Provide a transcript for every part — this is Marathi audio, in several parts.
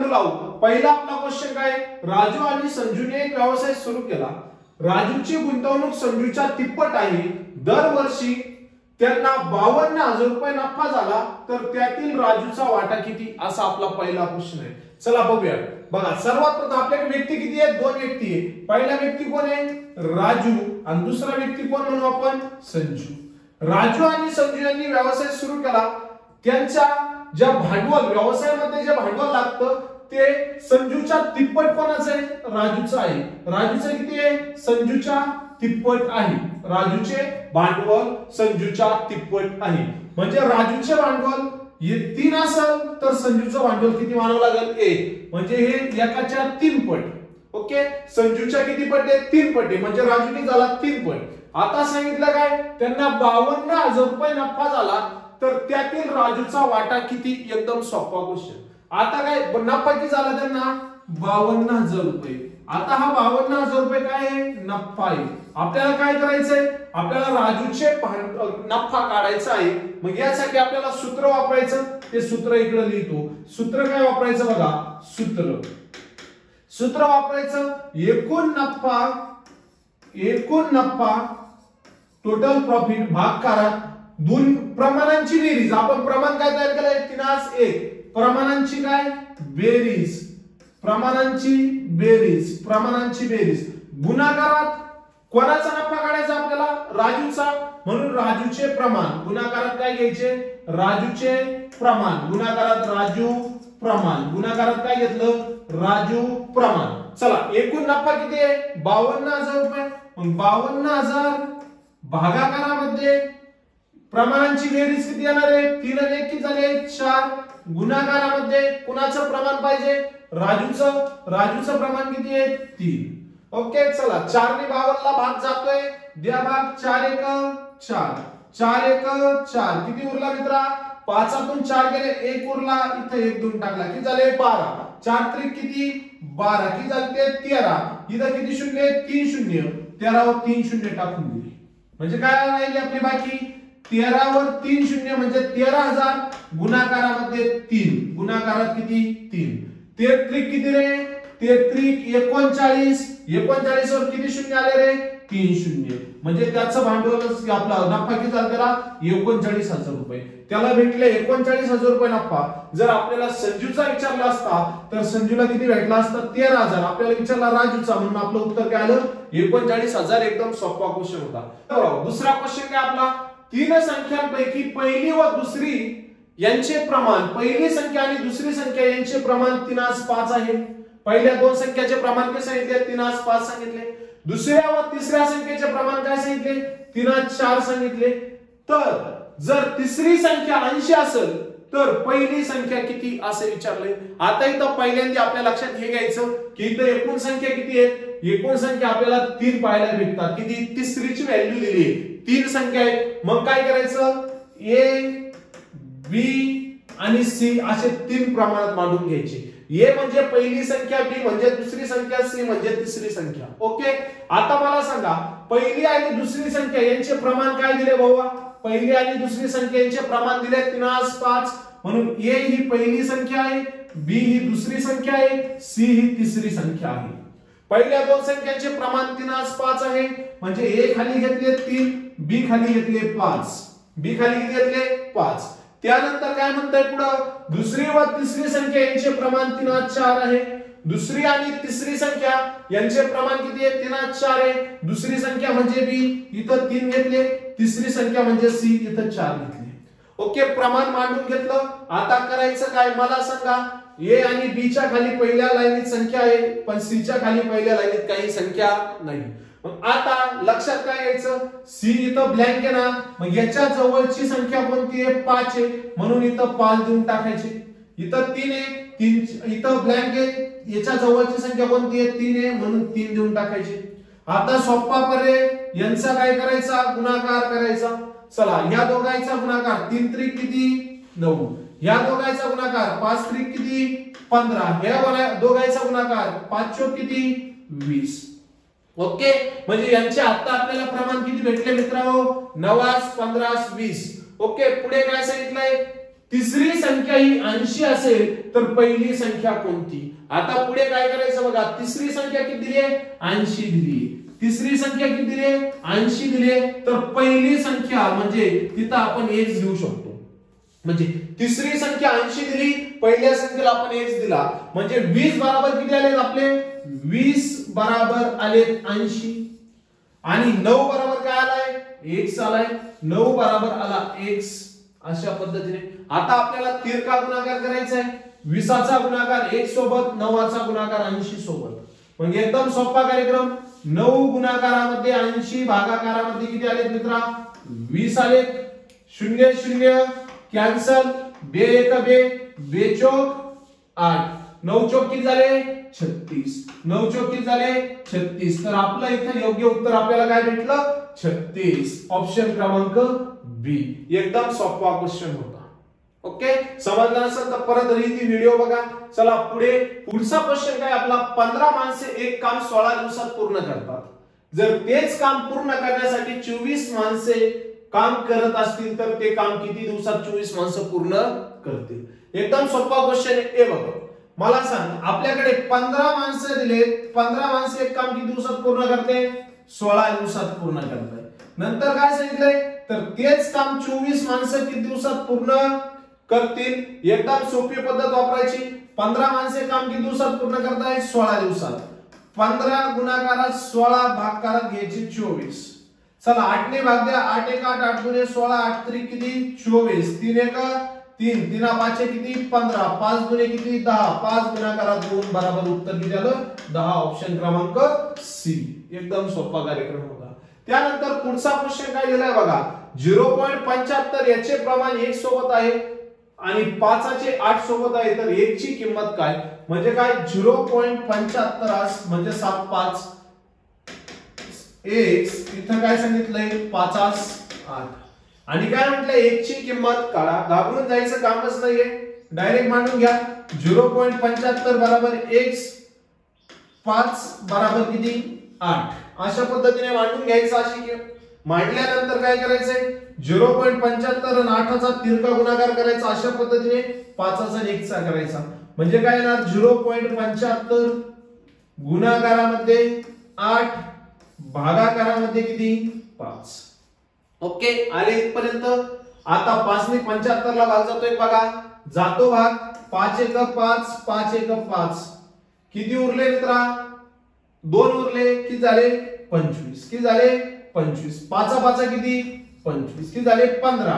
लावू. पहिला आपला क्वेश्चन काय, राजू आणि संजूने एक व्यवसाय सुरू केला. राजूची गुंतवणूक संजूच्या तिप्पट आहे. दरवर्षी त्यांना 52,000 रुपये नफा झाला तर त्यातील राजूचा वाटा किती, असा आपला पहिला क्वेश्चन आहे. चला बघूया. बघा सर्वात प्रथम आपल्याकडे व्यक्ती किती आहेत, दोन व्यक्ती आहे. पहिला व्यक्ती कोण आहे, राजू, आणि दुसरा व्यक्ती कोण म्हणू आपण, संजू. राजू आणि संजू यांनी व्यवसाय सुरू केला. त्यांच्या ज्या भांडवल, व्यवसायामध्ये जे भांडवल लागतं ते संजूच्या तिप्पट कोणाचं आहे, राजूचं आहे. राजूचं किती आहे, संजूच्या तिप्पट आहे. राजूचे भांडवल संजूच्या तिप्पट आहे. म्हणजे राजूचे भांडवल हे 3 असेल तर संजूचं भांडवल किती मानावं लागेल, 1. म्हणजे हे एकाच्या 3 पट. ओके, संजूच्या किती पट आहे, 3 पट आहे. म्हणजे राजूने झाला 3 पट. आता सांगितलं काय, त्यांना 52,000 रुपये नफा झाला तर त्यातील राजूचा वाटा किती, एकदम सोपा क्वेश्चन. आता काय नफा किती झाला त्यांना, 52,000 रुपये. आता हा 52,000 रुपये काय आहे, नफा आहे. आपल्याला काय करायचंय, आपल्याला राजूचे नफा काढायचा आहे. मग यासाठी आपल्याला सूत्र वापरायचं. ते सूत्र इकडे लिहितो. सूत्र काय वापरायचं बघा, सूत्र वापरायचं, एकूण नफा टोटल प्रॉफिट भागाकारात दोन प्रमाणांची बेरीज. आपण प्रमाण काय तयार केलंय, 3:1. प्रमाणांची काय बेरीज, प्रमाणांची बेरीज गुणाकारात कोणाचा नफा काढायचा आपल्याला, राजूचा. म्हणून राजूचे प्रमाण गुणाकारात काय घ्यायचे, राजूचे प्रमाण. गुणाकारात राजू प्रमाण. गुणाकारात काय घेतलं, राजू प्रमाण. चला एकूण नफा किती आहे, 52,000 रुपये. मग 52,000 भागाकारामध्ये प्रमाणांची बेरीज किती येणार आहे, 3 आणि 1 किती झाले, 4. गुणाकारामध्ये कुणाचं प्रमाण पाहिजे, राजूचं प्रमाण किती आहे, 3. ओके, चला 4 ने 52 ला भाग जातोय, द्या भाग. 4 1 4, 4 1 4. किती उरला मित्रा, 5 4 गेले, 1 उरला. इथे 1 2 टाकला, किती झाले, 12. 4 3 किती, 12. किती झाले, 13. इथं किती शून्य, 3 शून्य. 13 वर 3 शून्य टाकून दिली. म्हणजे काय राहिली आपली बाकी, 13 वर 3 शून्य म्हणजे 13,000. गुणाकारामध्ये 3. गुणाकारात किती, 3. 33 किती रे, 33 39. 39 वर किती शून्य आले रे, 3 शून्य. म्हणजे त्याचं भांडवल आपला नफा किती झाला त्याला, 39,000 रुपये. त्याला भेटले 39,000 रुपये नफा. जर आपल्याला संजूचा विचारला असता तर संजूला किती भेटला असता, 13,000. आपल्याला विचारला राजूचा, म्हणून आपलं उत्तर काय आलं, 39,000. एकदम सोपा क्वेश्चन होता. दुसरा क्वेश्चन काय आपला, 3 संख्यांपैकी पहिली व दुसरी यांचे प्रमाण, पहिली संख्या आणि दुसरी संख्या यांचे प्रमाण 3:5 आहे. पहिल्या 2 संख्याचे प्रमाण काय सांगितले, 3:5 सांगितले. दुसऱ्या व तिसऱ्या संख्येचे प्रमाण काय सांगितले, 3:4 सांगितले. तर जर तिसरी संख्या 80 असेल तर पहिली संख्या किती असे विचारले. आता इथं पहिल्यांदा आपल्या लक्षात हे घ्यायचं की इथं एकूण संख्या किती आहे, एकूण संख्या आपल्याला 3 पाहायला भेटतात. किती, तिसरीची व्हॅल्यू दिली आहे, 3 संख्या आहे. मग काय करायचं, ए बी आणि सी असे 3 प्रमाणात मांडून घ्यायचे. ए म्हणजे पहिली संख्या, बी म्हणजे दुसरी संख्या, सी म्हणजे तिसरी संख्या. ओके, आता मला सांगा पहिली आणि दुसरी संख्या यांचे प्रमाण काय दिले भाऊ, पहिली आणि दुसरी संख्या यांचे प्रमाण दिले 3:5. म्हणून ए ही पहिली संख्या आहे, बी ही दुसरी संख्या आहे, सी ही तिसरी संख्या आहे. पहिल्या 2 संख्यांचे प्रमाण 3:5 आहे. म्हणजे ए खाली घेतले 3, बी खाली घेतले 5. बी खाली किती घेतले, 5. त्यानंतर काय म्हणताय पुढं, दुसरी व तिसरी संख्या यांचे प्रमाण 3:4 आहे. दुसरी आणि तिसरी संख्या यांचे प्रमाण किती आहे, 3:4 आहे. दुसरी संख्या म्हणजे बी, इथं 3 घेतले. तिसरी संख्या म्हणजे सी, इथं 4 घेतले. ओके, प्रमाण मांडून घेतलं. आता करायचं काय, मला सांगा, ए आणि बी च्या खाली पहिल्या लाईनीत संख्या आहे, पण सी च्या खाली पहिल्या लाईनीत काही संख्या नाही. मग आता लक्षात काय यायचं, सी इथं ब्लँक आहे ना, मग याच्या जवळची संख्या कोणती आहे, 5 आहे. म्हणून इथं 5 देऊन टाकायची. इथं 3 आहे, 3 इथं ब्लँक आहे. याच्या जवळची संख्या कोणती आहे, 3 आहे. म्हणून 3 देऊन टाकायची. आता सोपा पर्याय, यांचा काय करायचा, गुणाकार करायचा. चला ह्या दोघांचा गुणाकार, 3 त्रिक किती, 9. ह्या दोघांचा गुणाकार 5 त्रिक किती, 15. ह्या दोघांचा गुणाकार 5 चौक किती, 20. ओके, म्हणजे यांचे आता आपल्याला प्रमाण किती भेटले मित्रांनो, 9 15 20. ओके, पुढे काय सांगितलंय, तिसरी संख्या ही 80 असेल तर पहिली संख्या कोणती? आता पुढे काय करायचं बघा, तिसरी संख्या किती दिली आहे? 80 दिली. तिसरी संख्या किती दिली आहे? 80 दिली. तर पहिली संख्या म्हणजे तिथं आपण x घेऊ शकतो. म्हणजे तिसरी संख्या 80 दिली, पहिल्या संख्येला आपण x दिला, म्हणजे 20 बरोबर किती आले आपले? 20 बरोबर आले 80 आणि 9 बरोबर काय आलाय? x आलाय. 9 बरोबर आला x. अशा पद्धतीने आता आपल्याला तिरका गुणाकार करायचा आहे. 20चा गुणाकार 1 सोबत, 9चा गुणाकार 80 सोबत. म्हणजे एकदम सोपा कार्यक्रम. 9 गुणाकारामध्ये 80, भागाकारामध्ये किती आले मित्रा? 20 आले. 0 0 कॅन्सल, 2 1 2, 2 चौक 8, 9 चौक किती झाले? 36. 9 चौक किती झाले? 36. तर आपलं इथे योग्य उत्तर आपल्याला काय भेटलं? 36. ऑप्शन क्रमांक बी. एकदम सोपा क्वेश्चन होता. ओके, समजलं नसेल तर परत रीती व्हिडिओ बघा. चला पुढे, पुढचा क्वेश्चन काय आपला? 15 माणसे एक काम 16 दिवसात पूर्ण करतात. जर तेच काम पूर्ण करण्यासाठी 24 माणसे काम करत असतील तर ते काम किती दिवसात 24 माणसं पूर्ण करतील? एकदम सोपा क्वेश्चन आहे. हे बघा, मला सांग, आपल्याकडे 15 माणसं दिले, 15 माणसे एक काम किती दिवसात पूर्ण करते? 16 दिवसात पूर्ण करतात. नंतर काय सांगितलंय? तर तेच काम 24 माणसं किती दिवसात पूर्ण करतील? एकदम सोपी पद्धत वापरायची. 15 माणसे काम किती दिवसात पूर्ण करताय? 16 दिवसात. 15 गुणाकारात 16, भागाकारात घ्यायची 24. चला 8 ने भाग द्या. 8 1 8, 8 2 16, 8 3 किती? 24. 3 1 3, 3 5 किती? 15, 5 2 किती? 10. 5 गुणाकारात 2 बरोबर उत्तर किती आलं? 10. ऑप्शन क्रमांक सी. एकदम सोपा कार्यक्रम होता. त्यानंतर पुढचा क्वेश्चन काय दिलाय बघा, 0.75 याचे प्रमाण 1 सोबत आहे आणि 5चे 8 सोबत आहे, तर 1 ची किंमत काय? म्हणजे काय? 0.75 म्हणजे 7 5 x, इथं काय सांगितलंय? 5 8 आणि काय म्हटलं? 1 ची किंमत काढा. घाबरून जायचं कामच नाहीये, डायरेक्ट मांडून घ्या. 0.75 बरोबर x, 5 बरोबर किती? 8. अशा पद्धतीने मांडून घ्यायचं. अशी की मांडल्यानंतर काय करायचंय? 0.75 आणि 8चा तिरका गुणाकार करायचा. अशा पद्धतीने 5चा आणि 1चा करायचा. म्हणजे काय येणार? 0.75 गुणाकारामध्ये 8, भागाकारामध्ये किती? 5. ओके, आले इथपर्यंत. आता 5 ने 75 ला भाग जातोय बघा, जातो भाग. 5 1 5, 5 1 5, किती उरले मित्रा? 2 उरले. किती झाले? 25. किती झाले? 25. 5 5 किती? 25. किती झाले? 15.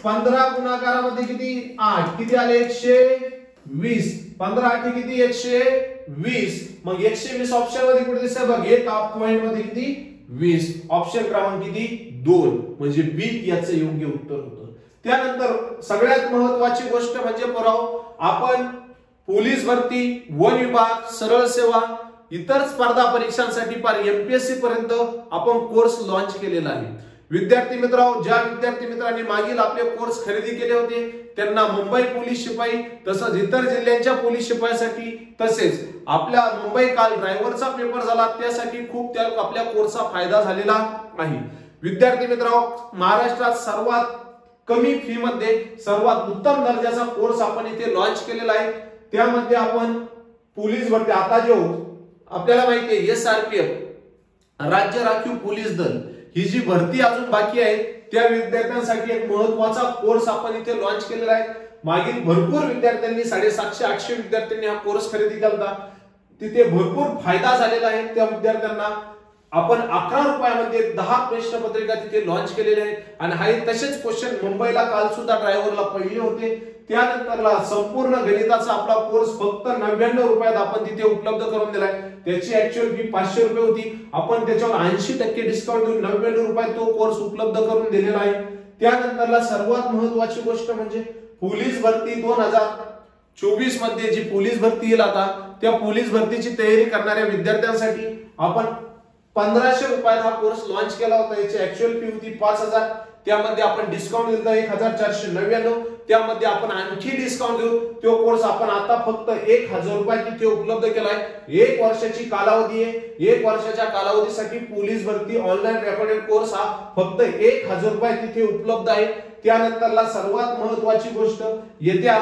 15 गुणाकारामध्ये किती? 8. किती आले? 120. 15 8 किती? 120. मग 120 ऑप्शन मध्ये कुठे दिसतंय बघ? एक पॉइंट मध्ये किती? 20. ऑप्शन क्रमांक किती? 2. म्हणजे बी याचं योग्य उत्तर होतं. त्यानंतर सगळ्यात महत्त्वाची गोष्ट म्हणजे पोराव, आपण पोलीस भरती, वन विभाग, सरळ सेवा, इतर स्पर्धा परीक्षांसाठी पार एमपीएससी पर्यंत आपण कोर्स लॉन्च केलेला आहे. विद्यार्थी मित्रांनो, ज्या विद्यार्थी मित्रांनी मागील आपले कोर्स खरेदी केले होते त्यांना मुंबई पोलीस शिपाई तसंच इतर जिल्ह्यांच्या पोलीस शिपाईसाठी, तसेच आपल्या मुंबई काल ड्रायव्हरचा पेपर झाला त्यासाठी खूप त्या आपल्या कोर्सचा फायदा झालेला आहे. विद्यार्थी मित्रांनो, महाराष्ट्रात सर्वात कमी फी मध्ये सर्वात उत्तम दर्जाचा कोर्स आपण इथे लॉन्च केलेला आहे. त्यामध्ये आपण पोलीस भरती, आता जो आपल्याला माहिती आहे एसआरपीएफ, राज्य राखीव पोलीस दल, ही जी भरती अजून बाकी आहे त्या विद्यार्थ्यांसाठी एक महत्त्वाचा कोर्स आपण इथे लॉन्च केलेला आहे. मागील भरपूर विद्यार्थ्यांनी 750-800 विद्यार्थ्यांनी हा कोर्स खरेदी केला. तिथे भरपूर फायदा झालेला आहे. त्या विद्यार्थ्यांना आपण 11 रुपयामध्ये 10 प्रश्नपत्रिका तिथे लॉन्च केलेले आहेत आणि हा तसेच क्वेश्चन मुंबईला काल सुद्धा ड्रायव्हरला पडले होते. त्यानंतरला संपूर्ण गणिताचा आपला कोर्स फक्त 99 रुपयात आपण तिथे उपलब्ध करून दिलाय. त्याची ऍक्च्युअल फी 500 रुपये होती. आपण त्याच्यावर 80% डिस्काउंट देऊन 99 रुपयात तो कोर्स उपलब्ध करून दिलेला आहे. त्यानंतरला सर्वात महत्त्वाची गोष्ट म्हणजे पोलीस भरती 2024 मध्ये जी पोलीस भरती येईल आता, त्या पोलीस भरतीची तयारी करणाऱ्या विद्यार्थ्यांसाठी आपण 1500 रुपयात हा कोर्स लॉन्च केला होता. याची ऍक्च्युअल फी होती 5000. त्यामध्ये आपण डिस्काउंट दिलं 1499, त्यामध्ये आपण आणखी डिस्काउंट देऊ. तो कोर्स आपण आता फक्त 1000 रुपये तिथे उपलब्ध केलाय. 1 वर्षाची कालावधी आहे. 1 वर्षाच्या कालावधीसाठी पोलीस भरती ऑनलाईन रेकॉर्डेड कोर्स हा फक्त 1000 रुपये तिथे उपलब्ध आहे. त्यानंतरला सर्वात महत्त्वाची गोष्ट, येत्या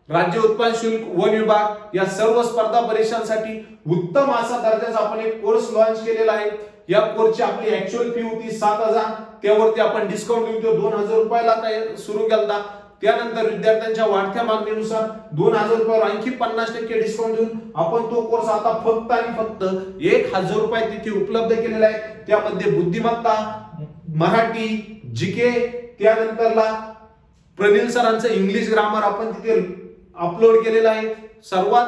राज्य उत्पन्न शुल्क, वन विभाग या सर्व स्पर्धा परीक्षांसाठी उत्तम असा दर्जाचा आपण एक कोर्स लॉन्च केलेला आहे. या कोर्सची आपली ऍक्च्युअल फी होती 7000, त्यावरती आपण डिस्काउंट देतो 2000 रुपयाला सुरू केला. त्यानंतर विद्यार्थ्यांच्या वाढत्या मागणीनुसार 2000 रुपयावर आणखी 50% डिस्काउंट देऊन आपण तो कोर्स आता फक्त आणि फक्त 1000 रुपये तिथे उपलब्ध केलेला आहे. त्यामध्ये बुद्धिमत्ता, मराठी, जीके, त्यानंतरला प्रनिल सरांचं इंग्लिश ग्रामर आपण तिथे अपलोड केलेला आहे. सर्वात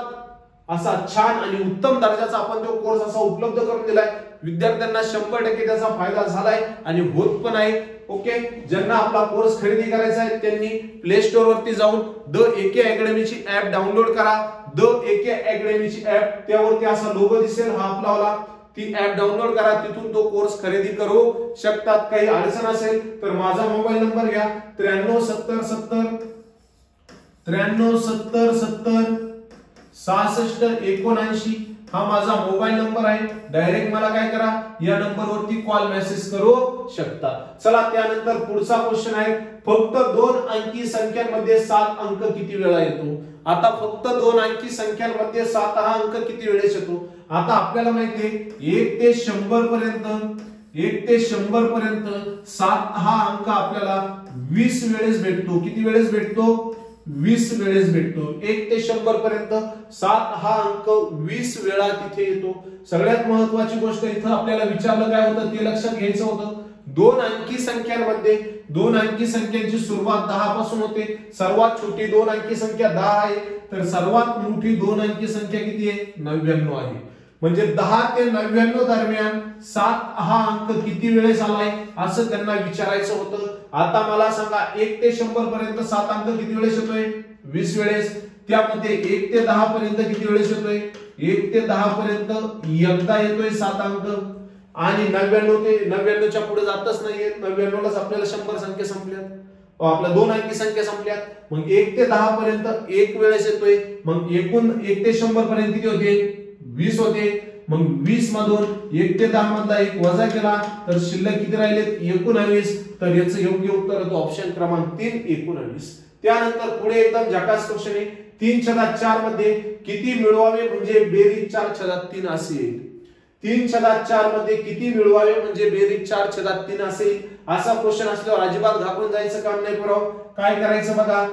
असा छान आणि उत्तम दर्जाचा आपण तो कोर्स असा उपलब्ध करून दिलाय. विद्यार्थ्यांना 100% त्याचा फायदा झालाय आणि होत पण आहे. ओके, ज्यांना आपला कोर्स खरेदी करायचा आहे त्यांनी प्ले स्टोर वरती जाऊन द एके अकॅडमीची ऍप डाउनलोड करा. द एके अकॅडमीची ऍप, त्यावरती असा लोगो दिसेल हा आपला, ती ऍप डाउनलोड करा. तिथून तो कोर्स खरेदी करू शकतात. काही अडचण असेल तर माझा मोबाईल नंबर घ्या 937070 हा माझा मोबाईल नंबर आहे. डायरेक्ट मला काय करा, या नंबरवरती कॉल मेसेज करू शकता. चला, त्यानंतर पुढचा क्वेश्चन आहे, फक्त 2 अंकी संख्यांमध्ये 7 अंक किती वेळा येतो? आता फक्त 2 अंकी संख्यांमध्ये 7 हा अंक किती वेळेस येतो? आता आपल्याला माहिती आहे 1 ते 100 पर्यंत 7 हा अंक आपल्याला 20 वेळेस भेटतो. किती वेळेस भेटतो? 20 वेळेस भेटतो. 1 ते 100 पर्यंत 7 हा अंक 20 वेळा तिथे येतो. सगळ्यात महत्वाची गोष्ट इथं आपल्याला विचारलं काय होतं ते लक्षात घ्यायचं होतं. 2 अंकी संख्यांमध्ये 2 अंकी संख्यांची सुरुवात 10 पासून होते. सर्वात छोटी 2 अंकी संख्या 10 आहे, तर सर्वात मोठी 2 अंकी संख्या किती आहे? 99 आहे. म्हणजे 10 ते 99 दरम्यान 7 हा अंक किती वेळेस आलाय असं त्यांना विचारायचं होतं. आता मला सांगा 1 ते 100 पर्यंत 7 अंक किती वेळेस येतोय? 20 वेळेस. त्यामध्ये 1 ते 10 पर्यंत किती वेळेस येतोय? 1 ते 10 पर्यंत एकदा येतोय 7 अंक. आणि 99 ते 99च्या पुढे जातच नाहीये. 99लाच आपल्याला 100 संख्या संपल्यात, आपल्या 2 अंकी संख्या संपल्यात. मग 1 ते 10 पर्यंत 1 वेळेस येतोय. मग एकूण 1 ते 100 पर्यंत किती होते? 20 होते. मग 20 मधून 1 ते 10 मधला 1 वजा केला तर शिल्लक किती राहिलेत? 19. तर याचं योग्य उत्तर होतं ऑप्शन क्रमांक 3, 19. त्यानंतर पुढे एकदम झकास क्वेश्चन आहे, 3/4 मध्ये किती मिळवावे म्हणजे बेरीज 4/3 असे येईल. 3/4 मध्ये किती मिळवावे म्हणजे बेरीज 4/3 असेल. असा क्वेश्चन असल्यावर अजिबात घाबरून जायचं काम नाही. पुराव काय करायचं बघा,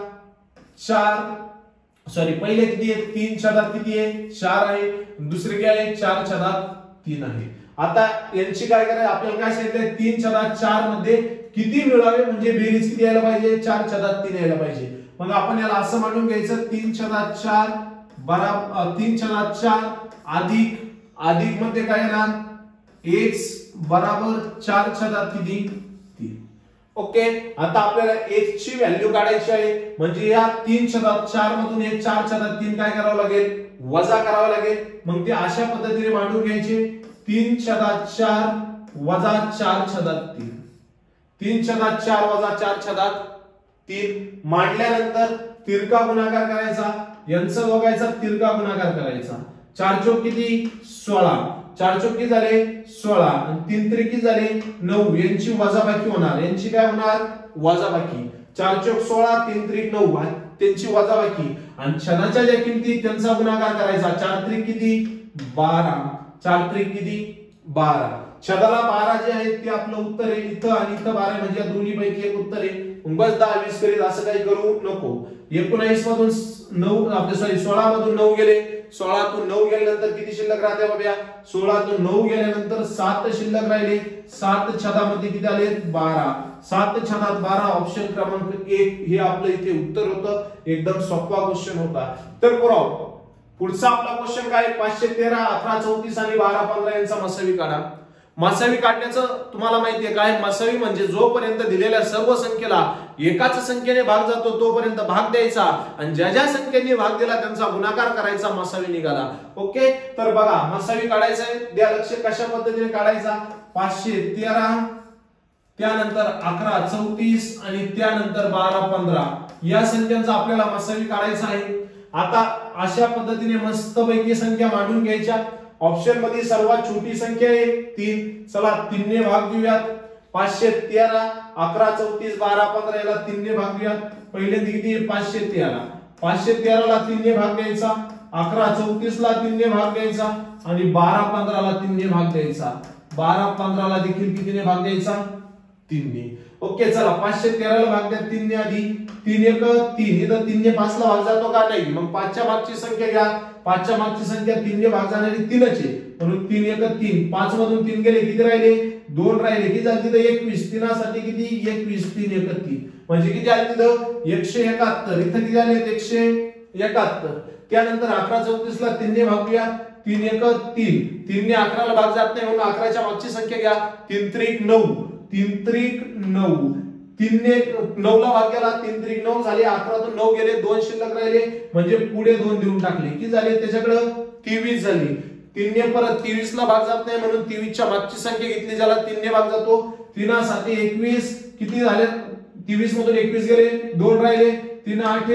पहिले किती आहे? 3/4 किती आहे? 4 आहे. दुसरे काय आहे? 4/3 आहे. आता यांची काय करायचं, आपल्याला काय सांगितलंय 3/4 मध्ये किती मिळवावे म्हणजे बेरीज किती यायला पाहिजे? 4/3 यायला पाहिजे. मग आपण याला असं मांडून घ्यायचं 3/4 अधिक मध्ये काय येणार? x बराबर 4/3. ओके, आता आपल्याला x ची व्हॅल्यू काढायची आहे. म्हणजे या 3/4 मधून एक 4/3 काय करावं लागेल? वजा करावं लागेल. मग ते अशा पद्धतीने मांडून घ्यायचे 3/4 वजा 4/3. 3/4 वजा 4/3 मांडल्यानंतर तिरका गुणाकार करायचा. यांचं बघायचा तिरका गुणाकार करायचा. 4 चौक किती? 16. 4 चौक किती झाले? 16. आणि 3 त्रिकी झाले 9. यांची वजाबाकी होणार. यांची काय होणार? वजाबाकी. 4 चौक 16, 3 त्रिक 9 त्यांची वजाबाकी. आणि छदाच्या ज्या किमती त्यांचा गुणाकार करायचा. 4 त्रिक किती? 12. 4 त्रिक किती? 12. छदाला 12 जे आहे ते आपलं उत्तर आहे. इथं आणि इथं 12 म्हणजे या दोन्ही पैकी एक उत्तर आहे. बस 10 20 करीत असं काही करू नको. 19 मधून 9 आपले 16 मधून 9 गेले. 16 तून 9 गेल्यानंतर किती शिल्लक राहते बाबा? 16 तून 9 गेल्यानंतर 7 शिल्लक राहिले. 7 छदामध्ये किती आले? 12. 7 छदात 12 ऑप्शन क्रमांक 1 हे आपलं इथे उत्तर होतं. एकदम सोपा क्वेश्चन होता. तर पुढचा आपला क्वेश्चन काय? 513, 18, 34 आणि 12, 15 यांचा मसावी काढा. मसावी काढण्याचं तुम्हाला माहिती आहे काय? मसावी म्हणजे जोपर्यंत दिलेल्या सर्व संख्येला एकाच संख्येने भाग जातो तोपर्यंत भाग द्यायचा आणि ज्या ज्या संख्येने भाग दिला त्यांचा गुणाकार करायचा, मसावी निघाला. ओके, तर बघा मसावी काढायचा आहे. द्या लक्ष कशा पद्धतीने काढायचा. 513 त्यानंतर 11 34 आणि त्यानंतर 12 15 या संख्यांचा आपल्याला मसावी काढायचा आहे। आता अशा पद्धतीने मस्तपैकी संख्या मांडून घ्यायच्या। ऑप्शन मध्ये सर्वात छोटी संख्या आहे 3, चला 3 ने भाग देऊयात। 513 11 34 12 15 याला 3 ने भाग देऊयात। पहिले किती आहे 513, 513 ला 3 ने भाग द्यायचा, 11 34 ला 3 ने भाग द्यायचा आणि 12 15 ला 3 ने भाग द्यायचा। 12 15 ला देखील कितीने भाग द्यायचा 3 ने। ओके चला 513 ला भाग द्या 3 ने आधी, 3 1 3, इथं 3 ने 5 ला भाग जातो का नाही, मग 5 च्या मागची संख्या घ्या, 5 च्या मागची संख्या 3 ने भाग जाणारी 3च आहे म्हणून 3 1 3, 5 मधून 3 गेले किती राहिले 2 राहिले, किती झाले तिथे 21, 3 साठी किती 21 3 1 3 म्हणजे किती आले तिथं 171, इथं किती आले 171। त्यानंतर 11 34 ला 3 ने भाग द्या, 3 1 3, 3 ने 11 ला भाग जात नाही म्हणून 11 च्या मागची संख्या घ्या, 3 3 9, 3 3 9, 3 ने 9 ला भाग गेला, 3 3 9 झाले, 11 तून 9 गेले, 2 शिल्लक राहिले म्हणजे पुढे 2 देऊन टाकले, किती झाले त्याच्याकडे 23 झाली। 3 ने परत 23 ला भाग जात नाही म्हणून 23 च्या मागची संख्या घेतली, ज्याला 3 ने भाग जातो, 3 साठी 21, किती झाले 23 मधून 21 गेले, 2 राहिले, 3 8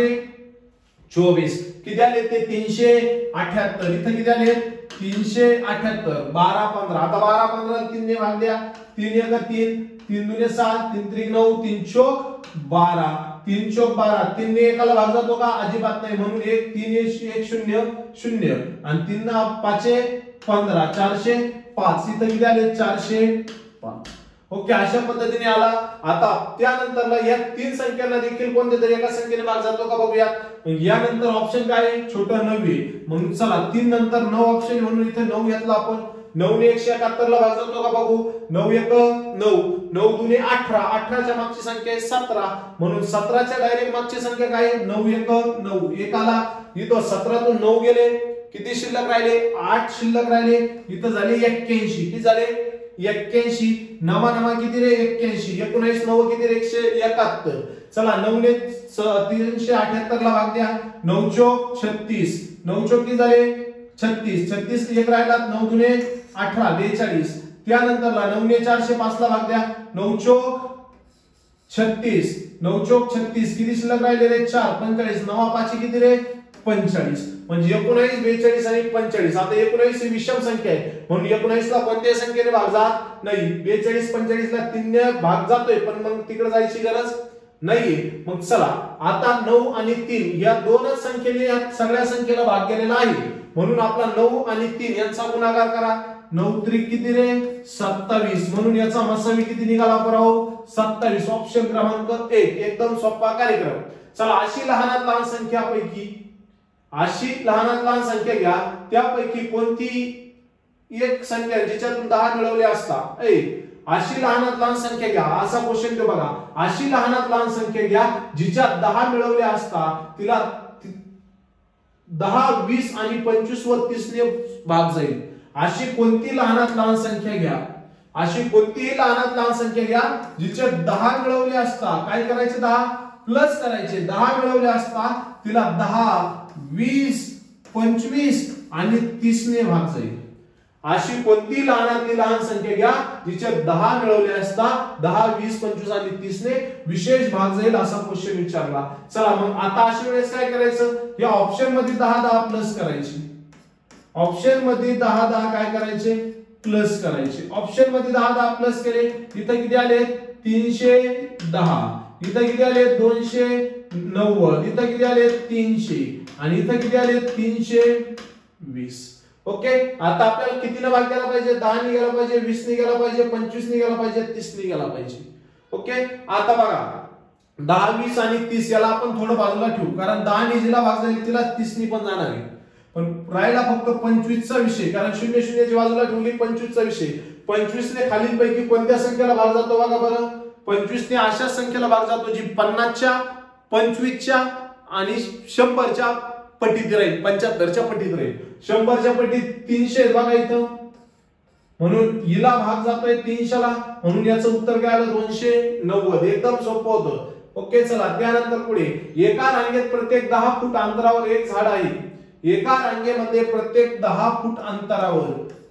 24, किती आले ते 378, इथं किती आले 378, 12 15, आता 12 15 3 ने भाग द्या, 3 1 3, 3 2 7, 3 3 9, 3 चौक 12, 3 चौक 12, 3 ने एकाला भाग जातो का अजिबात नाही म्हणून 1 3 1 0 0 आणि 3 5 15, 405, इथं किती आले 405। ओके अशा पद्धतीने आला। आता त्यानंतरला या 3 संख्यांना देखील कोणत्या तरी एका संख्येने भाग जातो का बघूया। यानंतर ऑप्शन काय आहे छोटं 9, म्हणून चला 3 नंतर 9 ऑप्शन म्हणून इथे 9 घेतला आपण, 9 ने 171 ला भाग जातो का बघू, 9 1 9, 9 2 18, 18 च्या मागची संख्या आहे 17 म्हणून 17 च्या डायरेक्ट मागची संख्या काय आहे 9 1 9, एक आला, इथं 17 तून 9 गेले, किती शिल्लक राहिले 8 शिल्लक राहिले, इथं झाले 81, किती झाले 81, नमा किती रे 81, 19 9 किती रे 171, चला 9 ने 378 ला भाग द्या, 9 चौक 36, 9 चौक किती झाले 36, 36 एक राहिला, 9 2 18 42, त्यानंतरला 9 ने 405 ला भाग द्या, 9 चौक 36, 9 चौक 36, किती शिल्लक राहिले रे 4 45, 9 5 किती रे 45 म्हणजे 19 42 आणि 45। आता 19 ही विषम संख्या आहे म्हणून 19 ला कोणत्याही संख्येने भाग जात नाही, 42 45 ला 3 ने भाग जातोय पण मग तिकडे जायची गरज नाहीये। मग चला आता 9 आणि 3 या दोनच संख्येने या सगळ्या संख्येला भाग गेलेला आहे म्हणून आपला 9 आणि 3 यांचा गुणाकार करा, 9 3 किती रे 27 म्हणून याचा मसावी किती निघाला बरोबर 27, ऑप्शन क्रमांक 1, एकदम सोपा कार्यक्रम। चला अशी लहानात लहान संख्यापैकी अशी लहानात लहान संख्या घ्या, त्यापैकी कोणती एक संख्या जिच्यातून 10 मिळवले असता, अशी लहानात लहान संख्या घ्या, असा क्वेश्चन तो बघा, अशी लहानात लहान संख्या घ्या जिच्यात 10 मिळवले असता तिला 10 20 आणि 25 व 30 ने भाग जाईल। अशी कोणती लहानात लहान संख्या घ्या, अशी कोणतीही लहानात लहान संख्या घ्या जिच्यात 10 मिळवले असता काय करायचे 10 प्लस करायचे, 10 मिळवले असता तिला 10 20 25 आणि 30 ने भाग जाईल। अशी कोणती लहानातली लहान संख्या घ्या जिच्यात 10 मिळवले असता 10 20 25 आणि 30 ने विशेष भाग जाईल असा क्वेश्चन विचारला। चला मग आता अशा वेळेस काय करायचं, या ऑप्शन मध्ये 10 10 प्लस करायची, ऑप्शन मध्ये 10 10 काय करायचे प्लस करायचे, ऑप्शन मध्ये 10 10 प्लस केले, इथं किती आले 310, इथं किती आले 290, इथं किती आले 300 आणि इथं किती आले 320। ओके आता आपल्याला कितीने भाग केला पाहिजे, 10 ने गेला पाहिजे, 20 ने गेला पाहिजे, 25 ने गेला पाहिजे, 30 ने गेला पाहिजे। ओके आता बघा 10 20 आणि 30 याला आपण थोडं बाजूला ठेवू कारण 10 ने जिला भाग जाईल तिला 30 ने पण जाणार आहे, पण राहिला फक्त 25 चा विषय कारण 0 0 ची बाजूला ठेवली 25 चा विषय। 25 ने खालील पैकी कोणत्या संख्येला भाग जातो बघा बरं, 25 ने अशा संख्येला भाग जातो जी 50 च्या 25 च्या आणि 100 च्या पटीत राहील, 75 च्या पटीत राहील, 100 च्या पटीत 300 बघा इथं म्हणून हिला भाग जातोय 300 ला म्हणून याचं उत्तर काय आलं 290, एकदम सोपं होतं। ओके चला त्यानंतर पुढे एका रांगेत प्रत्येक 10 फूट अंतरावर एक झाड आहे, एका रांगेमध्ये प्रत्येक 10 फूट अंतरावर,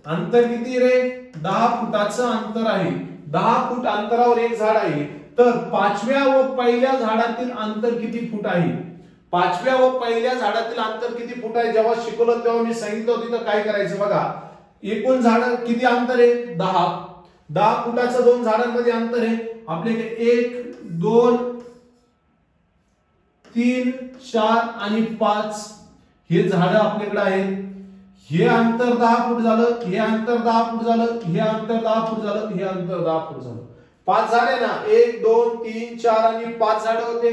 अंतर किती रे 10 फुटाचं अंतर आहे, 10 फूट अंतरावर एक झाड आहे, तर 5व्या व पहिल्या झाडातील अंतर किती फूट आहे? 5व्या व पहिल्या झाडातील अंतर किती फूट आहे? जेव्हा शिकवलं तेव्हा मी सांगितलं होतं तर काय करायचं बघा, एकूण झाड किती अंतर आहे? 10 फुटाचं दोन झाडांमध्ये अंतर आहे आपल्याकडे 1 2 3 4 आणि 5 हे झाड आपल्याकडे आहेत. हे अंतर 10 फूट झालं, हे अंतर 10 फूट झालं, हे अंतर 10 फूट झालं, हे अंतर 10 फूट झालं. 5 झाडे ना, 1 2 3 4 आणि 5 झाडे होते.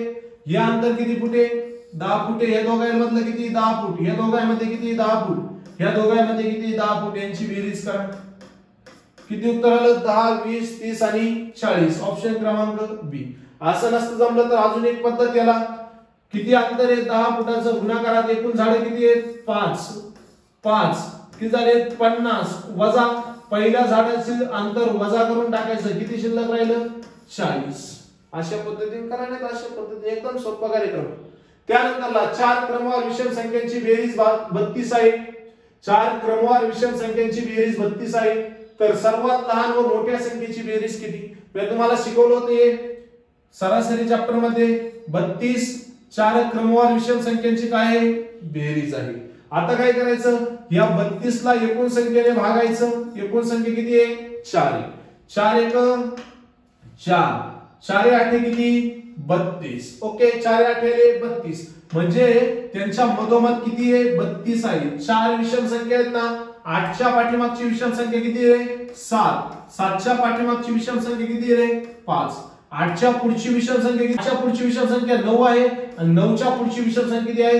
हे अंतर किती फूट आहे? 10 फूट आहे. हे दोघांमधलं किती? 10 फूट. हे दोघांमध्ये किती? 10 फूट. ह्या दोघांमध्ये किती? 10 फूट. यांची बेरीज करा. किती उत्तर आलं? 10 20 30 आणि 40. ऑप्शन क्रमांक बी. असं नसतं जमलं तर अजून एक पद्धत याला. किती अंतर आहे? 10 फुटाचं. गुणाकारात एकूण झाडे किती आहेत? 5 किती झाले? 50 वजा पहिल्या झाडाचे अंतर वजा करून टाकायचं. किती शिल्लक राहिलं? 40. अशा पद्धतीने करा, नाही अशा पद्धतीने एकदम सोपा कार्यक्रम. त्यानंतरला 4 क्रमवार विषम संख्यांची बेरीज 32 आहे. 4 क्रमवार विषम संख्यांची बेरीज 32 आहे. तर सर्वात लहान व मोठ्या संख्येची बेरीज किती? मी तुम्हाला शिकवलं होतं सरासरी चॅप्टर मध्ये 32 4 क्रमवार विषम संख्यांची काय आहे? बेरीज आहे. आता काय करायचं? या 32 ला एकूण संख्येने भागायचं. एकूण संख्या किती आहे? 4 आहे. 4 1 4 4 8 किती? 32. ओके, 4 8 32. म्हणजे त्यांच्या मधोमध किती आहे? 32 आहे. 4 विषम संख्या आहेत ना. 8च्या पाठीमागची विषम संख्या किती आहे? 7. 7च्या पाठीमागची विषम संख्या किती आहे? 5. 8च्या पुढची विषम संख्या किती? 8च्या पुढची विषम संख्या 9 आहे आणि 9च्या पुढची विषम संख्या किती आहे?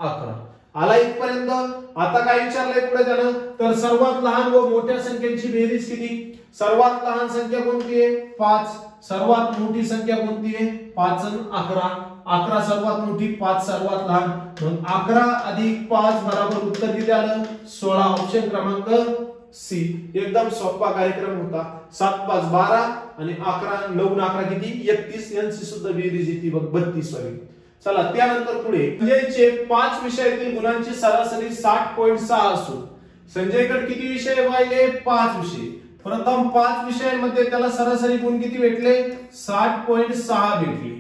11. आला इथपर्यंत. आता काय विचारलंय पुढे त्यानं? तर सर्वात लहान व मोठ्या संख्यांची बेरीज किती? सर्वात लहान संख्या कोणती आहे? 5. सर्वात मोठी संख्या कोणती आहे? 5 आणि 11. 11 सर्वात मोठी, 5 सर्वात लहान. मग 11 अधिक 5 बरोबर उत्तर किती आलं? 16. ऑप्शन क्रमांक सी. एकदम सोपा कार्यक्रम होता. 7 5 12 आणि 11 9 11 किती? 31. यांची सुद्धा बेरीज येते बघ 32 वाली. चला त्यानंतर पुढे संजयचे 5 विषयातील गुणांची सरासरी 60.6 असून संजयकडे किती विषय पाहिले? 5 विषय. प्रथम 5 विषयांमध्ये त्याला सरासरी गुण किती भेटले? 60.6 भेटले.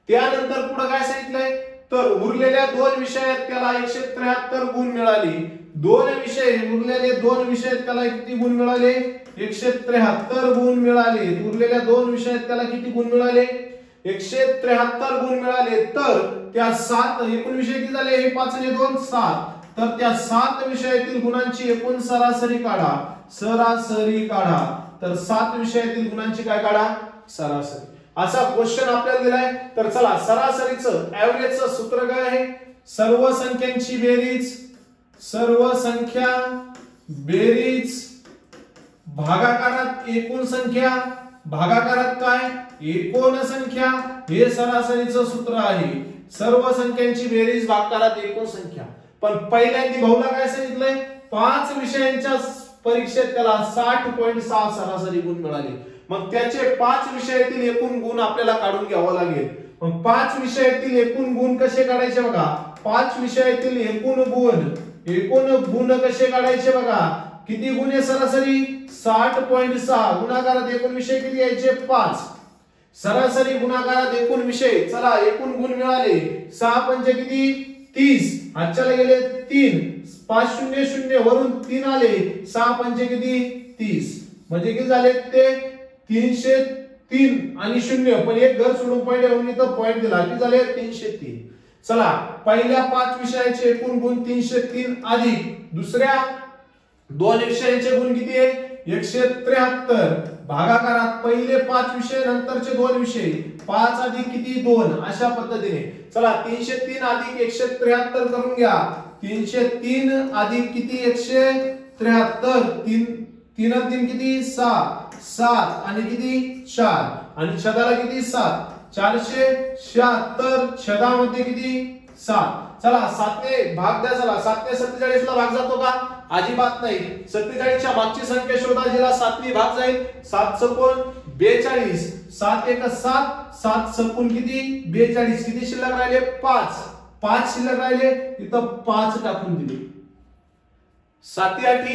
त्यानंतर पुढे काय सांगितलंय? तर उरलेल्या 2 विषयात त्याला 173 गुण मिळाले. 2 विषय उरलेले 2 विषयात त्याला किती गुण मिळाले? 173 गुण मिळाले. उरलेल्या 2 विषयात त्याला किती गुण मिळाले? 173 गुण मिळाले. तर त्या 7 एकूण विषय किती झाले? हे 5 आणि 2 7. तर त्या 7 विषयातील गुणांची एकूण सरासरी काढा. सरासरी काढा. तर 7 विषयातील गुणांची काय काढा? सरासरी. असा क्वेश्चन आपल्याला दिलाय. तर चला सरासरीचं एव्हरेजचं सूत्र काय आहे? सर्व संख्यांची बेरीज, सर्व संख्या बेरीज भागाकारात एकूण संख्या, भागाकारात काय? एकूण संख्या. हे सरासरीचं सूत्र आहे. सर्व संख्यांची बेरीज भागाकारात एकूण संख्या. पण पहिल्यांदा भाऊला काय सांगितलंय? 5 विषयांच्या परीक्षेत त्याला 60.6 सरासरी गुण मिळाले. मग त्याचे 5 विषयातील एकूण गुण आपल्याला काढून घ्यावं लागेल. मग 5 विषयातील एकूण गुण कसे काढायचे बघा? 5 विषयातील एकूण गुण कसे काढायचे बघा? किती गुण आहे सरासरी? 60.6. गुणाकारात एकूण विषय किती यायचे? 5. सरासरी गुणाकारात एकूण विषय. चला एकूण गुण मिळाले. 6 पंचे किती? 30. आजच्याला गेले 3. 5 0 0 वरून 3 आले. 6 पंचे किती? 30. म्हणजे किती झाले ते? 303 आणि 0. पण एक घर सोडून पॉईंट येऊन इथं पॉईंट दिला. किती झाले? 303. चला पहिल्या 5 विषयाचे एकूण गुण 303 अधिक दुसऱ्या 2 विषयांचे गुण किती आहे? 173. भागाकारात पहिले 5 विषय नंतरचे 2 विषय. 5 अधिक किती? 2. अशा पद्धतीने चला 303 अधिक 173 करून घ्या. 303 अधिक किती? 173. 3 3 किती? 6. 7 आणि किती? 4 आणि छदाला किती? 7. 476. छदामध्ये किती? 7. चला 7 ने भाग द्या. चला 7 ने 47 ला भाग जातो का? अजिबात नाही. 47 च्या मागची संख्या शोधा जिला 7 ने भाग जाईल. 7 चौकोन 42. 7 1 7. 7 चौकोन किती? 42. किती शिल्लक राहिले? 5. 5 शिल्लक राहिले. इथं 5 टाकून दिले. 7 8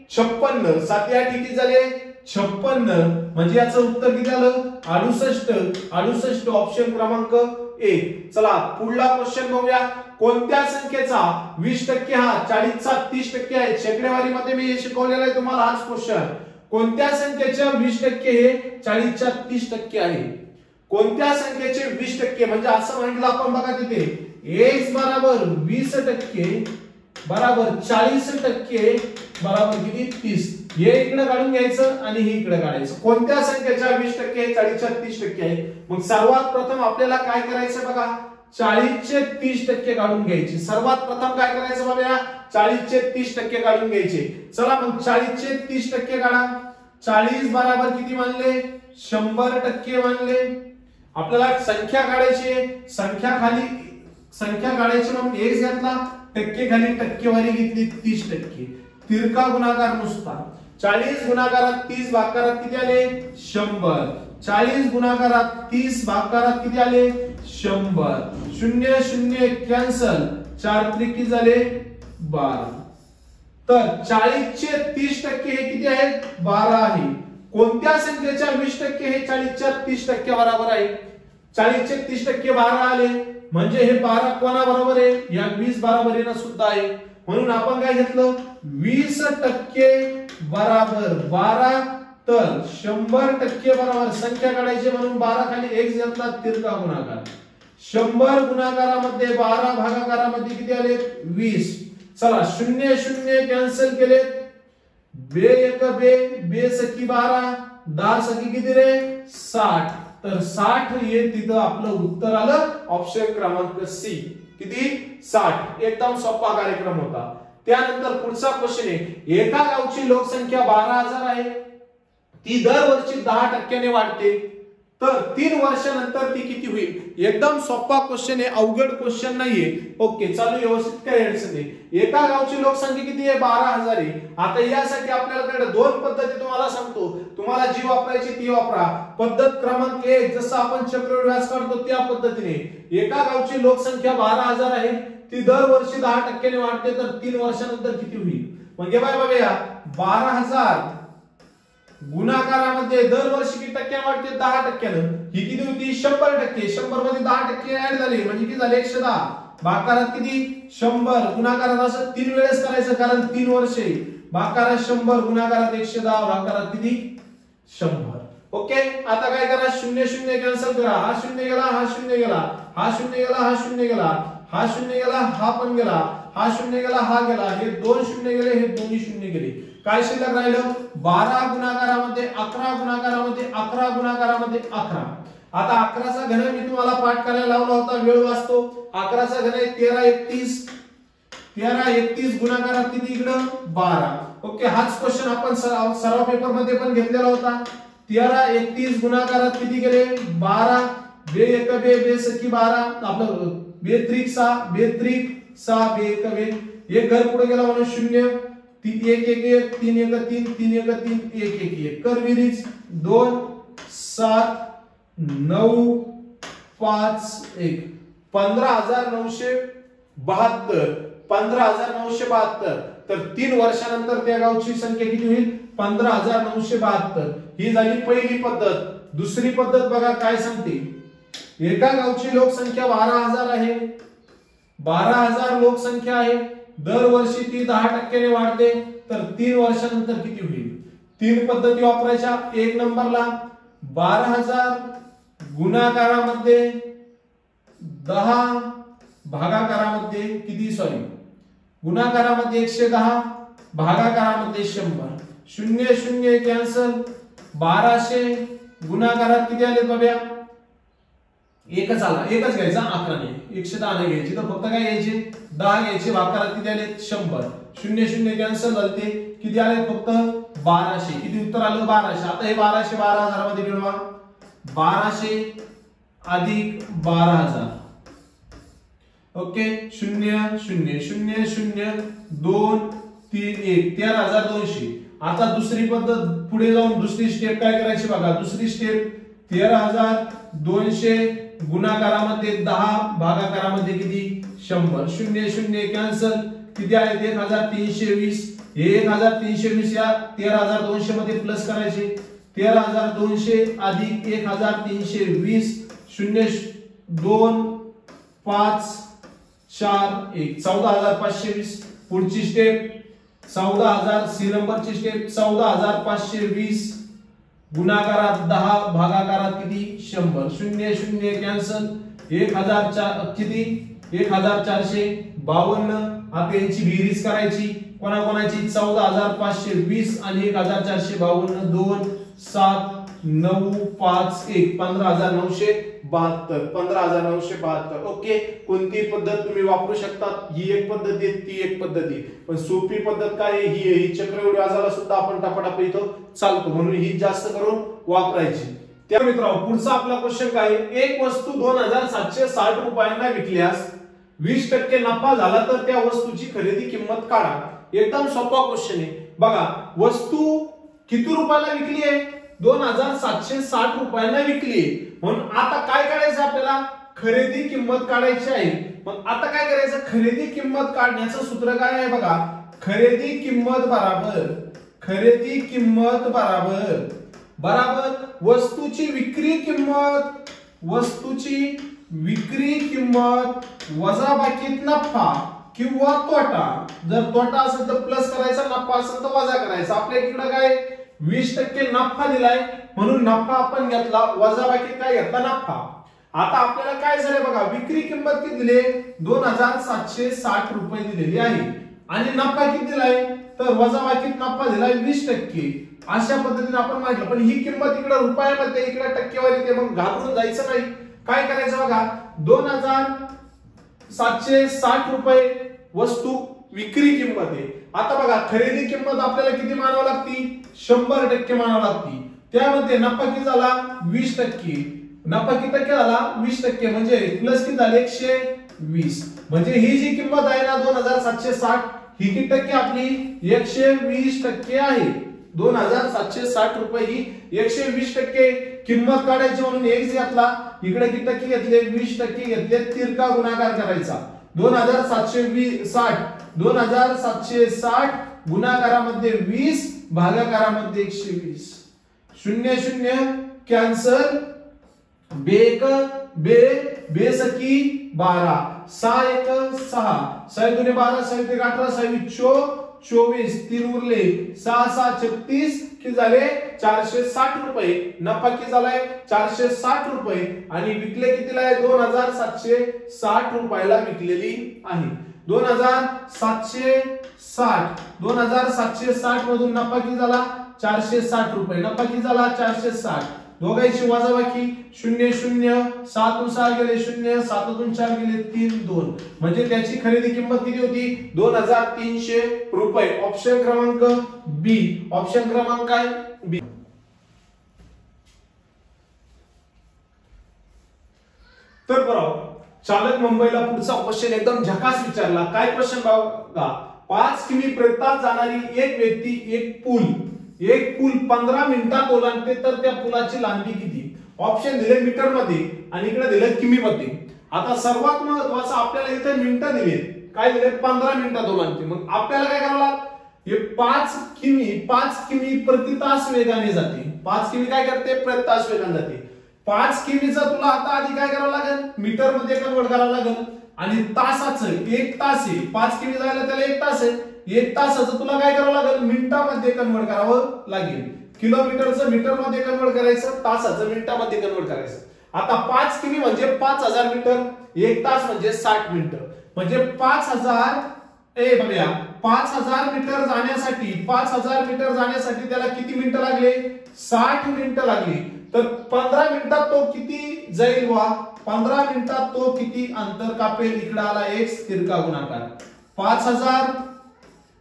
56. 7 8 किती झाले? 56 म्हणजे याचं उत्तर किती आलं 68. 68 ऑप्शन क्रमांक 1. चला पुढला क्वेश्चन बघूया. कोणत्या संख्येचा 20% हा 40चा 30% आहे. शेकडेवारीमध्ये मी हे शिकवलेलं आहे तुम्हाला हाच क्वेश्चन. कोणत्या संख्येच्या 20% हे 40च्या 30% आहे. कोणत्या संख्येचे 20% म्हणजे असं म्हटलं आपण बघा तिथे x बराबर 20% बराबर 40% बराबर किती 30. हे इकडे काढून घ्यायचं आणि हे इकडे काढायचं. कोणत्या संख्येच्या 20% हे 40च्या 30% आहे. मग सर्वात प्रथम आपल्याला काय करायचं बघा 40चे 30% काढून घ्यायचे. सर्वात प्रथम काय करायचं बघा 40चे 30% काढून घ्यायचे. चला मग 40चे 30% काढा. 40 बराबर किती मानले 100% मानले. आपल्याला संख्या काढायची. संख्या काढायची म्हणून x घेतला टक्के खाली टक्केवारी घेतली 30%. तिरका गुणाकार नुसता 40 गुणाकारात 30 भागाकारात किती आले 100. 40 गुणाकारात 30 भागाकारात किती आले 100. 0 0 कॅन्सल 4 त्रिकी झाले 12. तर 40चे 30% हे किती आहे 12 आहे. कोणत्या संख्येच्या 20% हे 40च्या 30% बरोबर आहे. 40चे 30% 12 आले म्हणजे हे 12 कोणा बरोबर आहे या 20 बरोबरीने सुद्धा आहे. म्हणून आपण काय घेतलं 20% बराबर 12 तर 100% बरोबर संख्या काढायची म्हणून 12 खाली x घेतला तिरका गुणाकार. 100 गुणाकारामध्ये 12 भागाकारामध्ये किती आले 20. चला 0 0 कॅन्सल केले. बे एक बे सकी 12 10 सकी किती रे 60. तर 60 हे तिथं आपलं उत्तर आलं ऑप्शन क्रमांक सी. किती 60. एकदम सोपा कार्यक्रम होता. त्यानंतर पुढचा क्वेश्चन आहे एका गावची लोकसंख्या 12,000 आहे. ती दरवर्षी 10% वाढते. तर 3 वर्षानंतर ती किती होईल. एकदम सोपा क्वेश्चन आहे अवघड क्वेश्चन नाहीये. ओके चालू व्यवस्थित काय अडचण नाही. एका गावची लोकसंख्या किती आहे 12,000 आहे. आता यासाठी आपल्याकडे दोन पद्धती तुम्हाला सांगतो. तुम्हाला जी वापरायची ती वापरा. पद्धत क्रमांक 1 जसं आपण चक्रवाढ व्यास काढतो त्या पद्धतीने एका गावची लोकसंख्या 12,000 आहे. ती दरवर्षी 10% वाढते. तर 3 वर्षानंतर किती होईल. म्हणजे बघूया 12,000 गुणाकारामध्ये दरवर्षी किती टक्के वाढते 10%. ही किती होती 100%. 100 मध्ये 10% ऍड झाले म्हणजे किती झाले 110. भागाकारात किती 100 गुणाकारात असं 3 वेळेस करायचं कारण 3 वर्षे. भागाकारात 100 गुणाकारात 110 भागाकारात किती 100. ओके आता काय करा 0 0 कॅन्सल करा. हा 0 गेला हा 0 गेला हा 0 गेला हा 0 गेला हा 0 गेला हा पण गेला हा 0 गेला हा गेला. हे 2 0 गेले हे दोन्ही 0 गेले. काय शिल्लक राहिलं 12 गुणाकारामध्ये 11 गुणाकारामध्ये 11 गुणाकारामध्ये 11. आता 11चा घन मी तुम्हाला पाठ करायला लावला होता वेळ वाचतो. 11चा घन आहे 13 31. 13 31 गुणाकारात किती इकडं 12. ओके हाच क्वेश्चन आपण सराव पेपर मध्ये पण घेतलेला होता. 13 31 गुणाकारात किती गेले 12. बे एक बे सकी 12 आपलं बे त्रिक 6 बे त्रिक 6 बे एक बे एक घर पुढे गेला म्हणून 0 3 1 1 1 3 1 3 3 1 3 1 1 1 कर बेरीज 2 7 9 5 1 15,972 15,972. तर 3 वर्षानंतर त्या गावची संख्या किती होईल 15,972. ही झाली पहिली पद्धत. दुसरी पद्धत बघा काय सांगते. एका गावची लोकसंख्या 12,000 आहे. 12,000 लोकसंख्या आहे. दरवर्षी ती 10% वाढते. तर 3 वर्षानंतर किती होईल. 3 पद्धती वापरायच्या. 1 नंबरला 12,000 गुणाकारामध्ये 10 भागाकारामध्ये किती सॉरी गुणाकारामध्ये 110 भागाकारामध्ये 100. 0 0 कॅन्सल 1200 गुणाकारात किती आले बाबा एकच आला. एकच घ्यायचा 11 ने 110 नाही घ्यायची. तर फक्त काय घ्यायचे 10 घ्यायचे. भागाकारात किती आले 100. 0 0 कॅन्सल झाले किती आले फक्त 1200. किती उत्तर आलं 1200. आता हे 1200 12,000 मध्ये मिळवा. 1200 अधिक 12,000. ओके 0 0 0 0 2 3 1 13,200. आता दुसरी पद्धत पुढे जाऊन दुसरी स्टेप काय करायची बघा. दुसरी स्टेप 13,200 गुणाकारामध्ये 10 भागाकारामध्ये किती 100. 0 0 कॅन्सल किती आले 1,320 हे 1320 या 13200 मध्ये प्लस करायचे. 13200 अधिक 1320 0 2 5 4 1 14520. पुढची स्टेप 14000 सी नंबरची स्टेप 14520 गुणाकारात 10 भागाकारात किती 100. 0 0 कॅन्सल. 1004 किती 1452. आता यांची बेरीज करायची. कोणाकोणाची 14520 आणि 1452. 2 7 9 5 1 15972. 15972. ओके. कोणती पद्धत तुम्ही वापरू शकता. ही एक पद्धत आहे, ती एक पद्धत आहे, पण सोपी पद्धत काय आहे ही चक्रवाढ व्याजाला सुद्धा आपण टपाटप इथं चालतो, म्हणून ही जास्त करून वापरायची. त्या मित्रांनो पुढचा आपला क्वेश्चन काय आहे. एक वस्तू 2760 रुपयांना विकल्यास 20% नफा झाला तर त्या वस्तूची खरेदी किंमत काढा. एकदम सोपा क्वेश्चन आहे. बघा वस्तू किती रुपयाला विकली आहे 2760 रुपयांना विकली आहे. म्हणून आता काय करायचं आपल्याला खरेदी किंमत काढायची आहे. मग आता काय करायचं खरेदी किंमत काढण्याचं सूत्र काय आहे बघा. खरेदी किंमत बराबर वस्तूची विक्री किंमत वजा बाकीत नफा किंवा तोटा. जर तोटा असेल तर प्लस करायचा, नफा असेल तर वजा करायचा. आपल्या इकडे काय 20% नफा दिलाय म्हणून नफा आपण घेतला, वजा बाकी काय घेतला नफा. आता आपल्याला काय झाले बघा विक्री किंमत किती दिली 2760 रुपये दिलेली आहे आणि नफा किती दिलाय तर वजा बाकीत नफा दिलाय 20%. अशा पद्धतीने आपण म्हटलं, पण ही किंमत इकडे रुपयामध्ये इकडे टक्केवारी येते, मग घाबरून जायचं नाही. काय करायचं बघा 2760 रुपये वस्तू विक्री किंमत आहे. आता बघा खरेदी किंमत आपल्याला किती मानावं लागती 100% मानावं लागती. त्यामध्ये नफा किती झाला 20%. नफा किती टक्के झाला 20%, म्हणजे प्लस किती झाले 120. म्हणजे ही जी किंमत आहे ना 2760 ही किती टक्के आपली 120% आहे. 2760 रुपये ही 120% किंमत काढायची म्हणून एक घेतला, इकडे किती टक्के घेतले 20% घेतले. तिरका गुणाकार करायचा. 2760 गुणाकारामध्ये 20 भागाकारामध्ये 120. 0 0 कॅन्सल. बे सकी 12 6 1 6 6 2 12 6 1 18 6 24 3 उरले 6 6 36 किती झाले 460 रुपये. नफा किती झालाय 460 रुपये आणि विकले कितीला आहे 2760 रुपयाला विकलेली आहे. 2760 मधून नफा किती झाला 460 रुपये. नफा किती झाला 460. दोघांची वजाबाकी 0 0 7 6 गेले 0 7 4 गेले 3 2, म्हणजे त्याची खरेदी किंमत किती होती 2300 रुपये. ऑप्शन क्रमांक बी. ऑप्शन क्रमांक काय बी. तर बरोबर चालक मुंबईला पुढचा क्वेश्चन एकदम झकास विचारला. काय क्वेश्चन बघा. 5 किमी प्रति तास जाणारी एक व्यक्ती एक पूल 15 मिनिटात ओलांडते तर त्या पुलाची लांबी किती. ऑप्शन दिले मीटर मध्ये आणि इकडे दिले किमी मध्ये. आता सर्वात महत्त्वाचं आपल्याला इथे मिनिटं दिले. काय दिले 15 मिनिटात ओलांडते. मग आपल्याला काय करावं लागेल हे 5 किमी प्रति तास वेगाने जाते. 5 किमी काय करते प्रति तास वेगाने जाते. 5 किमीचा तुला आता आधी काय करावं लागेल मीटर मध्ये कन्वर्ट करावं लागेल आणि तासाचं 1 तास आहे. 5 किमी जायला त्याला 1 तास आहे. 1 तासाचं तुला काय करावं लागेल मिनिटामध्ये कन्वर्ट करावं लागेल. किलोमीटरचं मीटर मध्ये कन्वर्ट करायचं, तासाचं मिनिटामध्ये कन्वर्ट करायचं. आता 5 किमी म्हणजे 5000 मीटर, 1 तास म्हणजे 60 मिनिटं, म्हणजे 5000 बघूया 5000 मीटर जाण्यासाठी त्याला किती मिनिटं लागले 60 मिनिटं लागली. तर 15 मिनिटात तो किती जाईल 15 मिनिटात तो किती अंतर कापेल. इकडे आला एक स्थिरका गुणाकार. 5000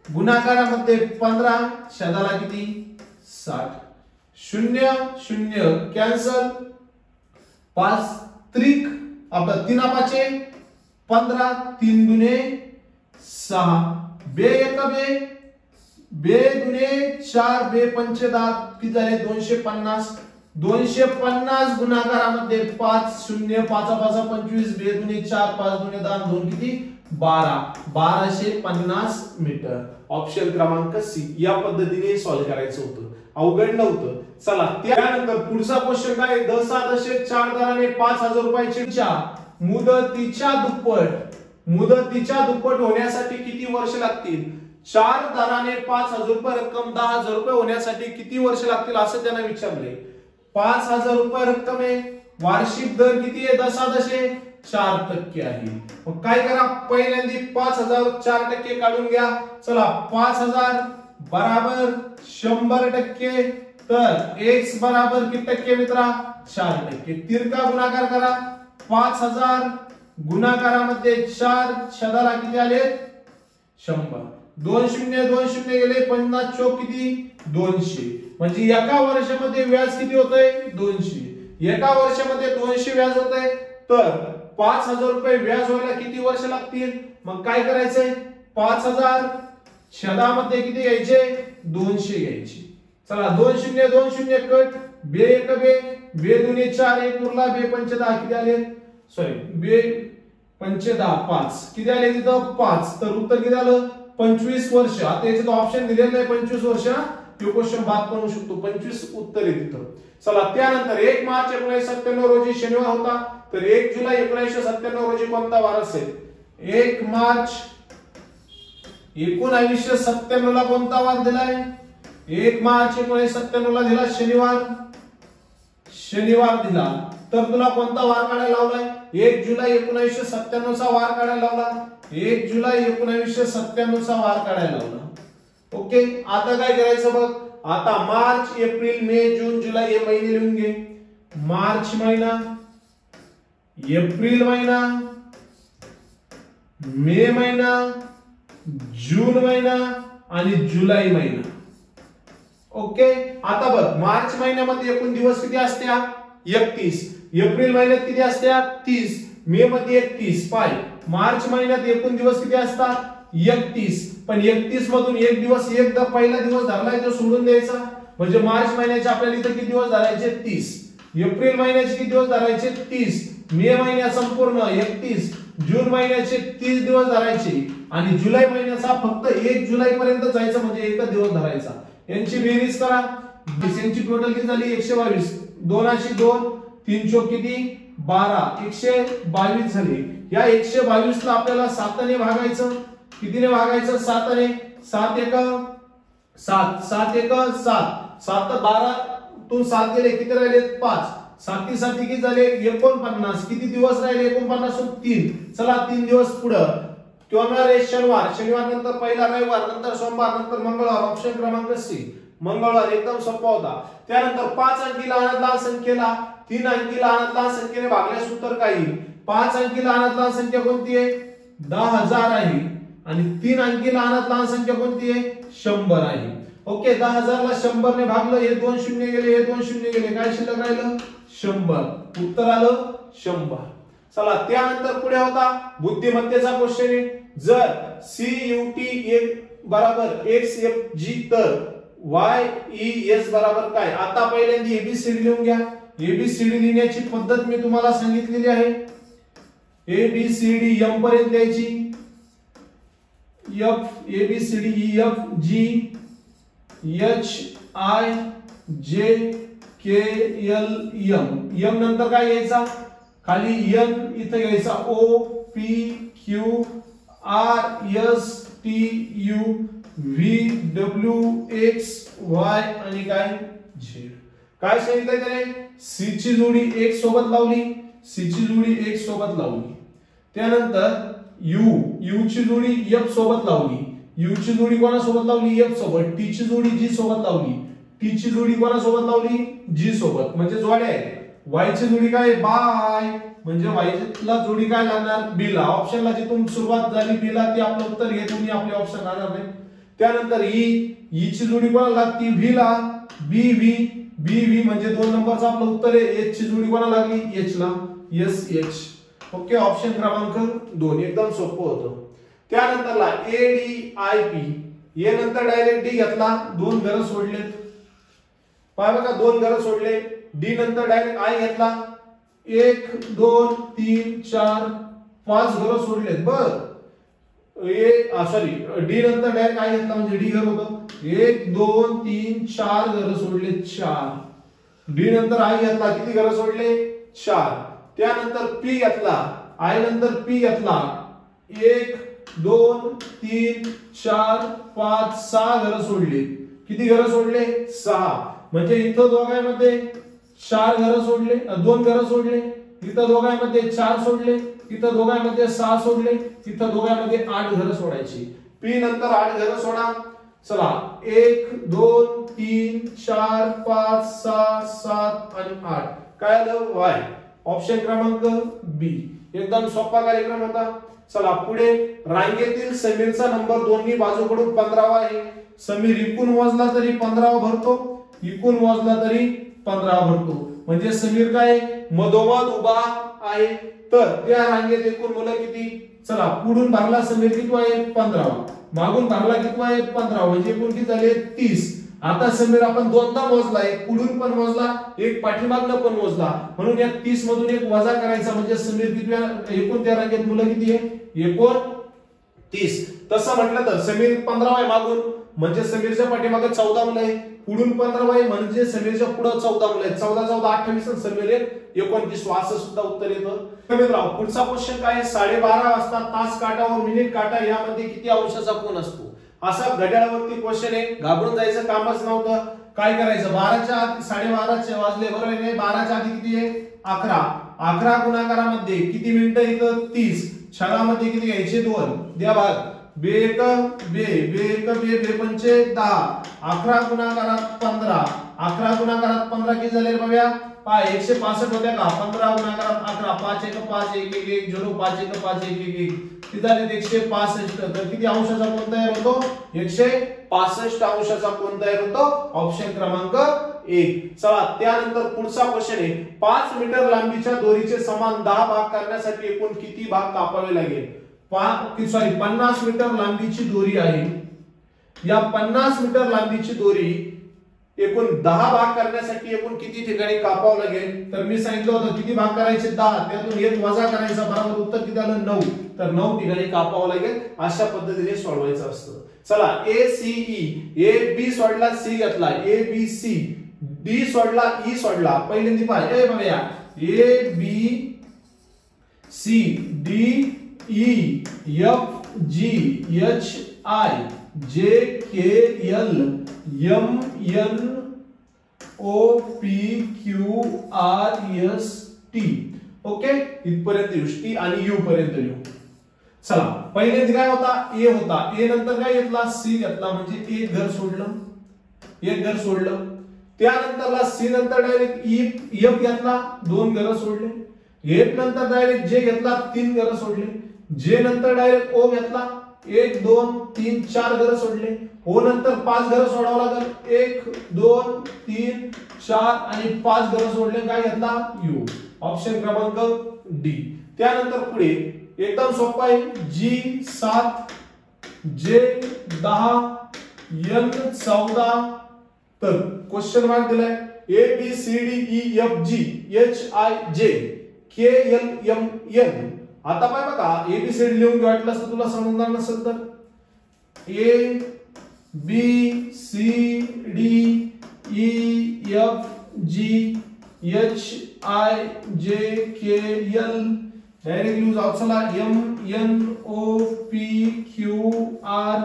गुणाकारामध्ये 15 शब्दाला किती 60. 0 0 कॅन्सल. 5 त्रिक आपला 3 5 15 3 दुने 6 बे 1 बे दुने 4 बे 5 10 किती झाले 250. 250 गुणाकारामध्ये 5 0 5 5 25 बे दुने 4 5 दुने 10 2 किती 1250 मीटर. ऑप्शन क्रमांक सी. या पद्धतीने सॉल्व्ह करायचं होतं, अवघड नव्हतं. चला त्यानंतर पुढचा क्वेश्चन काय, 10.4 दराने 5000 रुपयाच्या मुदतीच्या दुप्पट होण्यासाठी किती वर्ष लागतील? 4 दराने 5000 रुपये रक्कम 10,000 रुपये होण्यासाठी किती वर्ष लागतील असं त्यांना विचारलंय. 5000 रुपये रक्कम आहे, वार्षिक दर किती आहे? 10.4% आहे. मग काय करा, पहिल्यांदा 5000 4% काढून घ्या. चला 5000 बराबर 100%, तर x बराबर किती टक्के मित्रा? 4%. तिरका गुणाकार करा. 5000 गुणाकारामध्ये 4 छेदाला किती आले? 100. 2 शून्य 2 शून्य गेले, 50 चौक किती? 200. म्हणजे एका वर्षामध्ये व्याज किती होतंय? 200. एका वर्षामध्ये 200 व्याज होतंय, तर 5000 रुपये व्याज व्हायला किती वर्ष लागतील? मग काय करायचंय, 5000 छेदामध्ये किती घ्यायचे? 200 घ्यायचे. चला 2 शून्य 2 शून्य कट, बे एक बे, बे दुने 4, एक उरला, बे पंचे 10 किती आले? सॉरी, बे पंचे 10 5 किती आले तिथं? 5. तर उत्तर किती आलं? 25 वर्ष. आता याच्यात ऑप्शन दिलेलं नाही 25 वर्ष, तो क्वेश्चन बाद पण होऊ शकतो. 25 उत्तर आहे तिथं. चला त्यानंतर 1 मार्च 1997 रोजी शनिवार होता, तर 1 जुलै 1997 रोजी कोणता वार असेल? 1 मार्च 1997 ला कोणता वार दिलाय? 1 मार्च 1997 ला दिला शनिवार दिला, तर तुला कोणता वार काढायला लावलाय? 1 जुलै 1997 चा वार काढायला लावला. 1 जुलै 1997 चा वार काढायला लावला. ओके, आता काय करायचं बघ, आता मार्च एप्रिल मे जून जुलै हे महिने लिहून घे. मार्च महिना, एप्रिल महिना, मे महिना, जून महिना आणि जुलै महिना. ओके, आता बघ मार्च महिन्यामध्ये एकूण दिवस किती असत्या? 31. एप्रिल महिन्यात किती असत्या? 30. मे मध्ये 31. पाय मार्च महिन्यात एकूण दिवस किती असतात? 31. पण 31 मधून एक दिवस एकदा पहिला दिवस धरलाय तो सोडून द्यायचा. म्हणजे मार्च महिन्याचे आपल्याला इथे किती दिवस धरायचे? 30. एप्रिल महिन्याचे किती दिवस धरायचे? 30. मे महिन्या संपूर्ण 31. जून महिन्याचे 30 दिवस धरायचे आणि जुलै महिन्याचा फक्त 1 जुलै पर्यंत जायचं, म्हणजे एकच दिवस धरायचा. यांची बेरीज करा. यांची टोटल किती झाली? 122. 2 अशी 2, 3 चौक किती? 12. 122 झाली. या 122 ला आपल्याला 7 ने भागायचं. कितीने भागायचं? 7 ने. 7 एक 7, 7 एक 7, 7 12 तून 7 गेले, किती राहिले? 5. 7 किती झाले? 49. किती दिवस राहिले? 49 3. चला 3 दिवस पुढं. शनिवार, शनिवार नंतर पहिला रविवार, नंतर सोमवार, नंतर मंगळवार. ऑप्शन क्रमांक सी मंगळवार. एकदम सोपा होता. त्यानंतर 5 अंकी लहानात लहान संख्येला 3 अंकी लहानात लहान संख्येने भागल्यास उत्तर काय येईल? 5 अंकी लहानात लहान संख्या कोणती आहे? 10,000 आहे. आणि 3 अंकी लहानात लहान संख्या कोणती आहे? 100 आहे. ओके, 10,000 ला 100 ने भागलं, हे 2 शून्य गेले, हे 2 शून्य गेले, काय शिल्लक राहिलं? 100. उत्तर आलं 100. चला त्यानंतर पुढे होता बुद्धिमत्तेचा क्वेश्चन आहे. जर CUT बराबर XFG तर YES बराबर काय? आता पहिल्यांदा ABCD लिहून घ्या. ABCD लिहिण्याची पद्धत मी तुम्हाला सांगितलेली आहे. ABCD M पर्यंत द्यायची. F ABCD EF G H I J K L M. M नंतर काय घ्यायचा? खाली N इथे घ्यायचा. O P Q R S T U V W X Y आणि काय Z. काय सांगितलंय त्याने? C ची जोडी X सोबत लावली, C ची जोडी X सोबत लावली. त्यानंतर U ची जोडी F सोबत लावली. U ची जोडी कोणासोबत लावली? F सोबत. T ची जोडी G सोबत लावली. T ची जोडी कोणासोबत लावली? G सोबत. म्हणजे जोड्या आहेत. Y ची जोडी काय? बाय. म्हणजे Y ला जोडी काय लागणार? B ला. ऑप्शनला जिथून सुरुवात झाली B ला ते आपलं उत्तर हे तुम्ही आपले ऑप्शन राहणार नाही. त्यानंतर E ची जोडी कोणाला लागती? V ला. B म्हणजे 2 नंबरचं आपलं उत्तर आहे. H ची जोडी कोणाला लागली? H ला. SH. ओके, ऑप्शन क्रमांक 2 एकदम सोपं होतं. त्यानंतरला ADIP. ए नंतर डायरेक्ट D घेतला, 2 घर सोडलेत. पाय बघा 2 घर सोडले. D नंतर डायरेक्ट I घेतला. 1 2 3 4 5 घर सोडलेत. बर डी नंतर डायरेक्ट काय घेतला म्हणजे डी घर होतं 1 2 3 4 घर सोडले 4. डी नंतर आय घेतला किती घर सोडले 4. त्यानंतर पी घेतला आय नंतर पी घेतला 1 2 3 4 5 6 घर सोडले. किती घर सोडले 6. म्हणजे इथं दोघांमध्ये 4 घर सोडले 2 घर सोडले. इथं दोघांमध्ये 4 सोडले. इथं दोघांमध्ये 6 सोडले. इथं दोघांमध्ये 8 घर सोडायची. पी नंतर 8 घर सोडा. चला 1 2 3 4 5 6 7 आणि 8 काय आलं वाय. ऑप्शन क्रमांक बी. एकदम सोपा कार्यक्रम होता. चला पुढे रांगेतील समीरचा नंबर दोन्ही बाजूकडून 15वा आहे. समीर इकून मोजला तरी 15वा भरतो, इकून मोजला तरी 15वा भरतो. म्हणजे समीर काय मधोमध उभा आहे. तर त्या रांगेत एकूण मुलं किती. चला पुढून भरला समीर किती आहे 15वा, मागून भरला किती आहे 15वा, म्हणजे एकूण किती झाले 30. आता समीर आपण दोनदा मोजला, एक पुढून पण मोजला एक पाठीमागनं पण मोजला, म्हणून या 30 मधून एक वजा करायचा. म्हणजे समीर किती एकूण त्या रांगेत मुलं किती आहे एकूण 30. तसं म्हटलं तर समीर 15वा आहे मागून, म्हणजे समीरच्या पाठीमागे 14 मुलं आहे. पुढून 15 आहे म्हणजे समीरच्या पुढे 14 मुलं आहेत. 14 14 28 आणि समीर 29. असं सुद्धा उत्तर येतं. मित्रांनो पुढचा क्वेश्चन काय आहे 12:30 वाजता तास काटा व मिनिट काटा यामध्ये किती अंशाचा कोन असतो. असा घड्याळावरती क्वेश्चन आहे. घाबरून जायचं कामच नव्हतं. काय करायचं 12च्या आधी 12:30 वाजले बरोबर आहे. 12च्या आधी किती आहे 11. 11 गुणाकारामध्ये किती मिनिटं येतं 30. छगामध्ये किती घ्यायचे 2. द्या भाग बेक बे बेक बे बे पंचे 10. 11 गुणाकारात 15. 11 गुणाकारात 15 किती झाले बघा 165 होत्या का. 15 गुणाकारात 11 5 1 5 1 1 1 0 5 1 5 1 1 1 किती झाले 165. तर किती अंशाचा कोन तयार होतो 165 अंशाचा कोन तयार होतो. ऑप्शन क्रमांक 1. चला त्यानंतर पुढचा क्वेश्चन आहे 5 मीटर लांबीच्या दोरीचे समान 10 भाग करण्यासाठी एकूण किती भाग कापावे लागेल. 50 मीटर लांबीची दोरी आहे. या 50 मीटर लांबीची दोरी एकूण 10 भाग करण्यासाठी एकूण किती ठिकाणी कापावं लागेल. तर मी सांगितलं होतं किती भाग करायचे 10, त्यातून एक वजा करायचा. बरोबर उत्तर किती आलं 9. तर 9 ठिकाणी कापावं लागेल. अशा पद्धतीने सोडवायचं असतं. चला ए सी ई ए बी सोडला सी घेतला ए बी सी डी सोडला ई सोडला. पहिल्यांदा पाहिजे बघा A B C D E F G H I J K L M N O P Q R S T. Okay इथपर्यंत टी आणि यू पर्यंत येऊ. चला पहिले काय होता ए होता. ए नंतर काय घेतला सी घेतला म्हणजे एक घर सोडलं. एक घर सोडलं. त्यानंतरला सी नंतर डायरेक्ट एफ घेतला 2 घर सोडले. एफ नंतर डायरेक्ट जे घेतला 3 घर सोडले. जे नंतर डायरेक्ट ओ घेतला 1 2 3 4 घर सोडले. ओ नंतर 5 घर सोडावं लागेल. 1 2 3 4 आणि 5 घर सोडले. काय घेतला यू. ऑप्शन क्रमांक डी. त्यानंतर पुढे एकदम सोपा आहे जी 7 जे 10 एन 14. तर क्वेश्चन मार्क दिलाय A B C D E F G H I J K L M N. आता पाय बघा एबीसीडी लिहून वाटलं असतं तुला समजणार नसेल तर A B C D E F G H I J K L direct लिहू जाऊ. चला M N O P Q R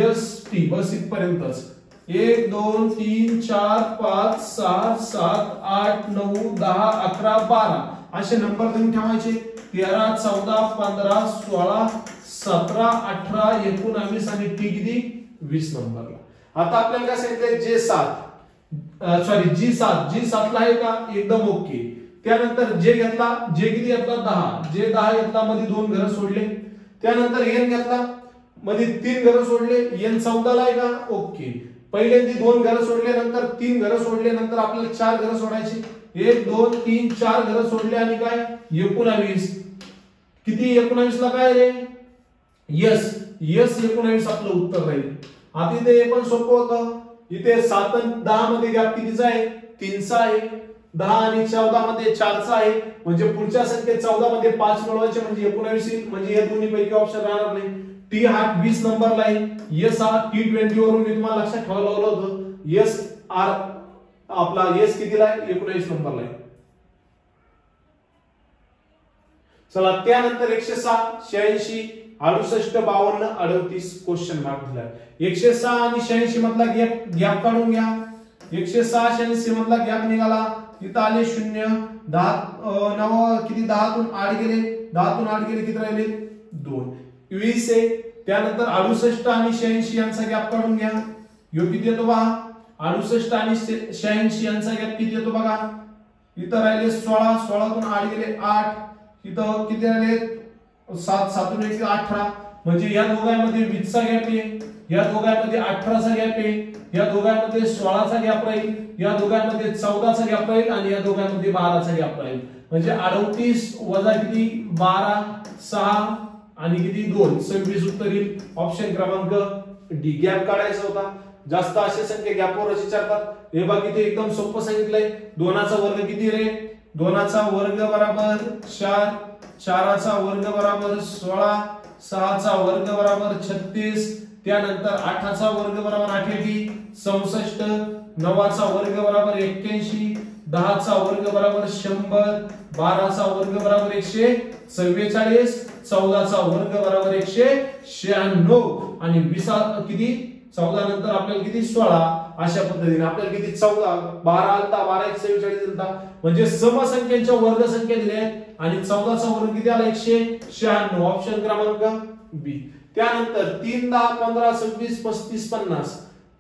S T. बस इथपर्यंतच. 1 2 3 4 5 6 7 8 9 10 11 12 असे नंबर तुम्ही ठेवायचे. 13 14 15 16 17 18 19 आणि टी किती 20 नंबरला. आता आपल्याला काय सांगितलंय जे 7 सॉरी जी 7 ला आहे का एकदम ओके. त्यानंतर जे घेतला जे किती घेतला 10. जे 10 घेतला मध्ये 2 घर सोडले. त्यानंतर एन घेतला मध्ये 3 घर सोडले. एन 14 ला आहे का ओके. पहिल्यांदा 2 घर सोडले नंतर 3 घर सोडले नंतर आपल्याला 4 घर सोडायची. 1 2 3 4 घर सोडले आणि काय 19. किती 19 ला काय रे यस यस 19 आपलं उत्तर राहील. आता इथे हे पण सोपं होतं. इथे 7 आणि 10 मध्ये गॅप कितीचा आहे 3चा आहे. 10 आणि 14 मध्ये 4चा आहे. म्हणजे पुढच्या संख्येत 14 मध्ये 5 मिळवायचे म्हणजे 19 येईल. म्हणजे या दोन्ही पैकी ऑप्शन राहणार नाही. टी हा 20 नंबरला आहे, एस हा T20 वरून मी तुम्हाला लक्षात ठेवायला लावलं होतं, एस आर आपला एस कितीला आहे 19 नंबरला आहे. चला त्यानंतर 106 86 68 52 38 क्वेश्चन मार्क दिलाय. 106 आणि 86 मधला गॅप काढून घ्या. 106 86 मधला गॅप निघाला, इथं आले 0 10 9 किती 10 तून 8 गेले, 10 तून 8 गेले किती राहिले 2 20 आहे. त्यानंतर 68 आणि 86 यांचा गॅप काढून घ्या. यो किती येतो बघा, 68 आणि 86 यांचा गॅप किती येतो बघा, इथं राहिले 16 16 तून 8 गेले 8, इथं किती राहिले 7 7 तून 1 18, म्हणजे या दोघांमध्ये 20 चा गॅप आहे, या दोघांमध्ये 18 चा गॅप आहे, या दोघांमध्ये 16 चा गॅप राहील, या दोघांमध्ये 14 चा गॅप राहील आणि या दोघांमध्ये 12 चा गॅप राहील. म्हणजे 38 वजा किती 12 6 आणि किती 2 26 उत्तर येईल. ऑप्शन क्रमांक डी. गॅप काढायचा होता. जास्त असे संख्या गॅपवर विचारतात. हे बघा किती एकदम सोपं सांगितलंय. 2 चा वर्ग किती रे, 2 चा वर्ग बरोबर 4, 4 चा वर्ग बरोबर 16, 6 चा वर्ग बरोबर 36, त्यानंतर 8 चा वर्ग बरोबर 8 64, 9 चा वर्ग बरोबर 81, 10 चा वर्ग बरोबर 100, 12 चा वर्ग बरोबर 144, 14 चा वर्ग बरोबर 196 आणि 20 किती 14 नंतर आपल्याला किती 16. अशा पद्धतीने आपल्याला किती 14 12 आलता, 12 144 आलता, म्हणजे समसंख्यांच्या वर्ग संख्या दिल्या आहेत आणि 14 चा वर्ग किती आला 196. ऑप्शन क्रमांक बी. त्यानंतर 3 10 15 26 35 50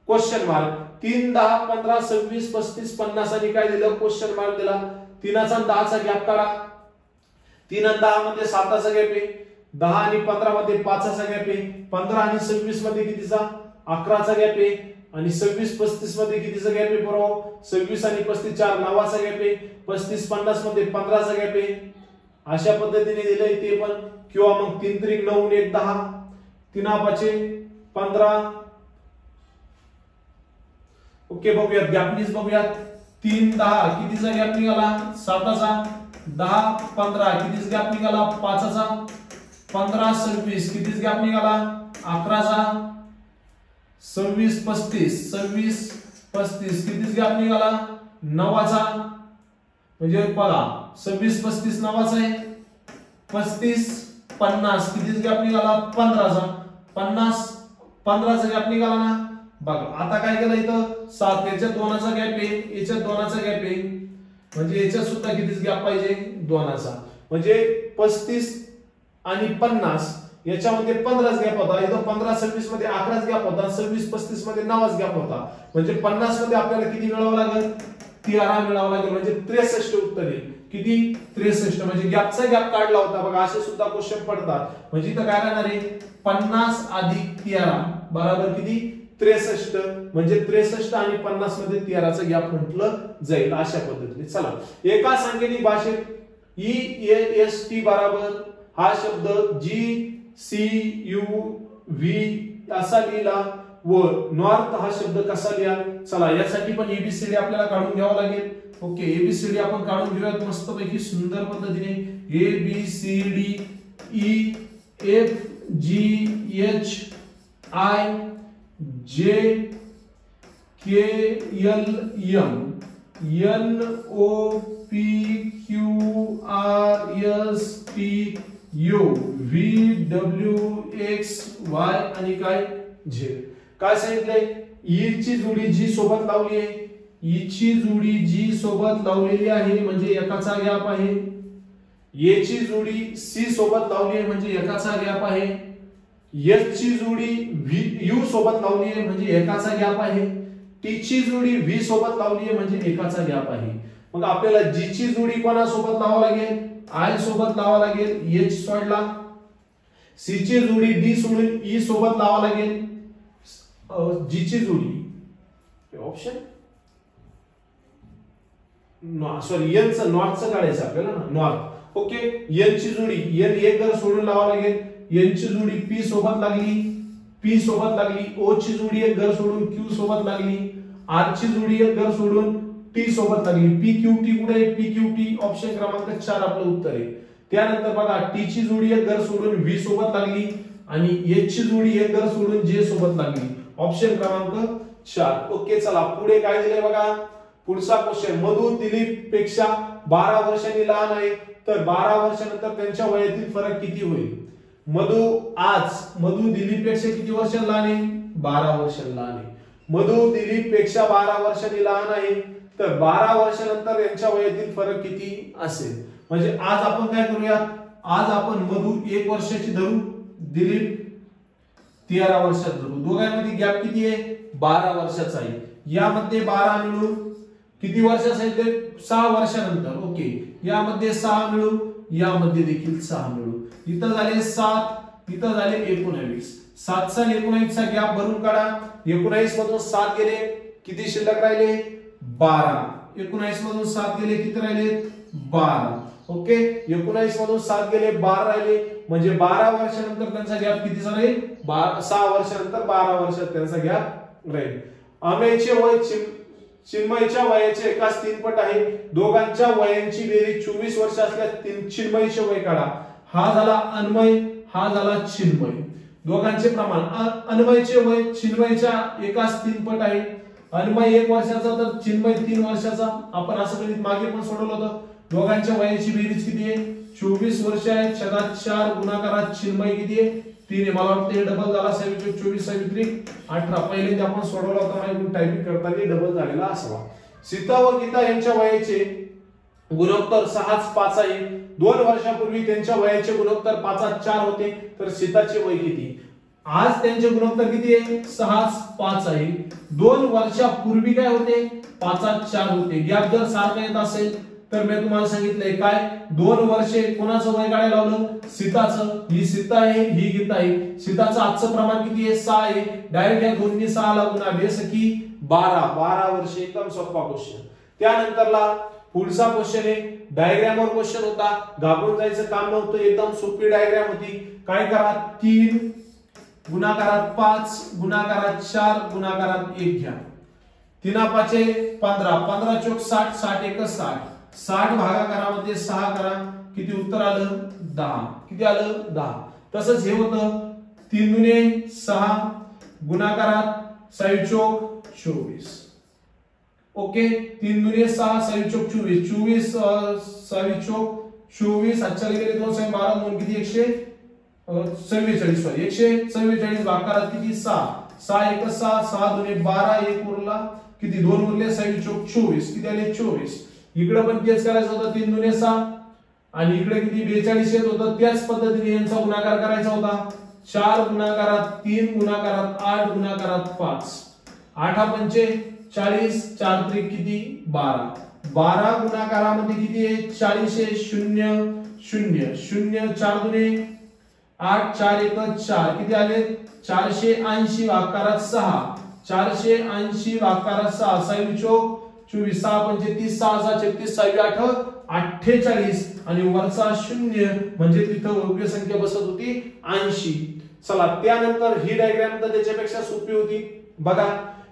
क्वेश्चन मार्क. 3 10 15 26 35 50 आणि काय दिलं क्वेश्चन मार्क दिला. 3 चा 10 चा गॅप काढा. 3 आणि 10 मध्ये 7 चा गॅप आहे, 10 आणि 15 मध्ये 5 चा गॅप आहे, 15 आणि 26 मध्ये कितीचा 11 चा गॅप आहे आणि 26 35 मध्ये कितीचा गॅप आहे बरोबर 26 आणि 35 4 9 चा गॅप आहे, 35 50 मध्ये 15 चा गॅप आहे. अशा पद्धतीने दिलंय ते पण. किंवा मग 3 त्रिक 9 1 10, 3 5 15. ओके बघूयात गॅपनीच बघूयात. 3 10 कितीचा गॅप निघाला 7 चा, 10 15 कितीचा गॅप निघाला 5 चा, 15 26 कितीचा गॅप निघाला 11 चा, 26 35 कितीचा गॅप निघाला 9 चा, म्हणजे बघा 26 35 9 चा आहे, 35 50 कितीचा गॅप निघाला 15 चा, 50 15 चा गॅप निघाला ना. बघा आता काय केलं इथं 7 याच्यात 2 चा गॅप आहे, याच्यात 2 चा गॅप आहे, म्हणजे याच्यात सुद्धा कितीच गॅप पाहिजे 2 चा, म्हणजे 35 आणि 50 याच्यामध्ये 15च गॅप होता. इथं 15 26 मध्ये 11च गॅप होता, 26 35 मध्ये 9च गॅप होता, म्हणजे 50 मध्ये आपल्याला किती मिळावं लागेल 13 मिळावं लागेल, म्हणजे 63 उत्तर येईल. किती 63, म्हणजे गॅपचा गॅप काढला होता. बघा असे सुद्धा क्वेश्चन पडतात. म्हणजे इथं काय राहणार आहे 50 अधिक 13 बरोबर किती 63, म्हणजे 63 आणि 50 मध्ये 13 चा गॅप म्हटलं जाईल. अशा पद्धतीने चला एका सांकेतिक भाषेत EAST बरोबर हा शब्द GCUV असा लिहिला व नॉर्थ हा शब्द कसा लिहा. चला यासाठी पण ABCD आपल्याला काढून घ्यावं लागेल. ओके ABCD आपण काढून घेऊयात मस्तपैकी सुंदर पद्धतीने. ABCD EFGHI JKLM NOPQRSTU VWXY आणि काय Z. काय सांगितलंय ई ची जोडी जी सोबत लावली आहे, ई ची जोडी जी सोबत लावलेली आहे म्हणजे एकाचा गॅप आहे. ए ची जोडी सी सोबत लावली आहे म्हणजे एकाचा गॅप आहे. एच ची जोडी यू सोबत लावली आहे म्हणजे एकाचा गॅप आहे. टी ची जोडी व्ही सोबत लावली आहे म्हणजे एकाचा गॅप आहे. मग आपल्याला जी ची जोडी कोणा सोबत लावावी लागेल आय सोबत लावावी लागेल, एच सोडला. सी ची जोडी डी सोडून ई सोबत लावावी लागेल. जी ची जोडी ऑप्शन सॉरी एन चं नॉर्थचं काढायचं आपल्याला ना नॉर्थ. ओके एन ची जोडी एन एक घर सोडून लावावी लागेल. एन ची जोडी पी सोबत लागली, पी सोबत लागली. ओ ची जोडी एक घर सोडून क्यू सोबत लागली. आर ची जोडी एक घर सोडून टी सोबत लागली. पी क्यू टी कुठे आहे पी क्यू टी ऑप्शन क्रमांक 4 आपलं उत्तर आहे. त्यानंतर बघा टी ची जोडी एक घर सोडून व्ही सोबत लागली. आणि एच ची जोडी एकर सोडून जे सोबत लागली. ऑप्शन क्रमांक 4. ओके, चला पुढे काय दिले बघा. पुढचा क्वेश्चन, मधु दिलीप पेक्षा 12 वर्षांनी लहान आहे, तर 12 वर्षानंतर त्यांच्या वयातील फरक किती होईल. मधु दिलीप पेक्षा किती वर्ष लहान आहे. 12 वर्ष लहान आहे. मधु दिलीप पेक्षा 12 वर्षांनी लहान आहे, तर 12 वर्षानंतर यांच्या वयातील फरक किती असेल. म्हणजे आज आपण काय करूयात, आज आपण मधु 1 वर्षाची धरू, दिलीप 13 वर्षात धरू. दोघांमध्ये गॅप किती आहे. 12 वर्षाचा आहे. यामध्ये 12 मिळून किती वर्षाचा आहे ते 6 वर्षानंतर. ओके, यामध्ये 6 मिळू, यामध्ये देखील 6 मिळू. इथं झाले 7, इथं झाले 19. 7 आणि 19 चा गॅप भरून काढा. 19 मधून 7 गेले, किती शिल्लक राहिले. 12. 19 मधून 7 गेले, किती राहिले. 12. ओके, 19 मधून 7 गेले, 12 राहिले. म्हणजे 12 वर्षानंतर त्यांचा गॅप किती राहील. 6 वर्षानंतर 12 वर्षात त्यांचा गॅप राहील. अमेयचे वय चिन्मयच्या वयाचे एकाच 3 पट आहे. दोघांच्या वयांची बेरीज 24 वर्ष असल्यास चिन्मयचे वय काढा. हा झाला अन्मय, हा झाला चिन्मय. दोघांचे प्रमाण, अन्मयचे वय चिन्मयच्या एकाच 3 पट आहे. अन्मय 1 वर्षाचा तर चिन्मय 3 वर्षाचा. आपण असं कधी मागे पण सोडवलं होतं. दोघांच्या वयाची बेरीज किती आहे. 24 वर्ष आहे. छेदात 4 गुणाकारात चिन्मय किती आहे. 3 आहे. मला वाटतं हे डबल झाला. 24 18. पहिले आपण सोडवला होता, टायपिंग करताना डबल झालेला असावा. सीता व गीता यांच्या वयाचे गुणोत्तर 6:5 आहे. 2 वर्षापूर्वी त्यांच्या वयाचे गुणोत्तर 5:4 होते, तर सीताचे वय किती. आज त्यांचे गुणोत्तर किती आहे. 6:5 आहे. 2 वर्षापूर्वी काय होते. 5:4 होते. गॅप जर सारखा येत असेल तर मी तुम्हाला सांगितलंय काय, 2 वर्षे कोणाचं वय काढायला लावलं. सीताचं. ही सीता आहे, ही गीता आहे. सीताचं आजचं प्रमाण किती आहे. 6 आहे. डायरेक्ट या दोन्ही 6 ला गुणा, बेसकी 12 वर्षे. एकदम सोपा क्वेश्चन. त्यानंतरला पुढचा क्वेश्चन आहे, डायग्रामवर क्वेश्चन होता. घाबरून जायचं काम नव्हतं. एकदम सोपी डायग्राम होती. काय करा, 3 गुणाकारात 5 गुणाकारात 4 गुणाकारात 1 घ्या. 3 5 15, 15 चौक 60, 60 1 60. 60 भागाकारामध्ये 6 करा, किती उत्तर आलं. 10. किती आलं. 10. तसंच हे होतं 3 दुने 6 गुणाकारात 6 चौक 24. ओके, 3 दुने 6 6 चौक 24. 24 6 चौक 24. अच्छा गेले 2 6 12 2 किती 144. सॉरी 144 भागाकारात किती 6. 6 1 6, 6 दुने 12, 1 उरला, किती 2 उरले. 6 चौक 24, किती आले 24. इकडे पण तेच करायचं होतं. 3 दुने 6 आणि इकडे किती 42 येत होतं. त्याच पद्धतीने यांचा गुणाकार करायचा होता. 4 गुणाकारात 3 गुणाकारात 8 गुणाकारात 5. 8 पंचे 40, 4 त्रिक किती 12. 12 गुणाकारामध्ये किती आहे 40 आहे. 0 0 0 4 दुने 8 4 1 4, किती आले 480 भागाकारात 6. 480 भागाकारात 6. 6 चौक 24, 6 पंचे 30, 6 36, 6 8 48 आणि वरचा 0 म्हणजे तिथं योग्य संख्या बसत होती 80. चला त्यानंतर ही डायग्राम तर त्याच्यापेक्षा सोपी होती. बघा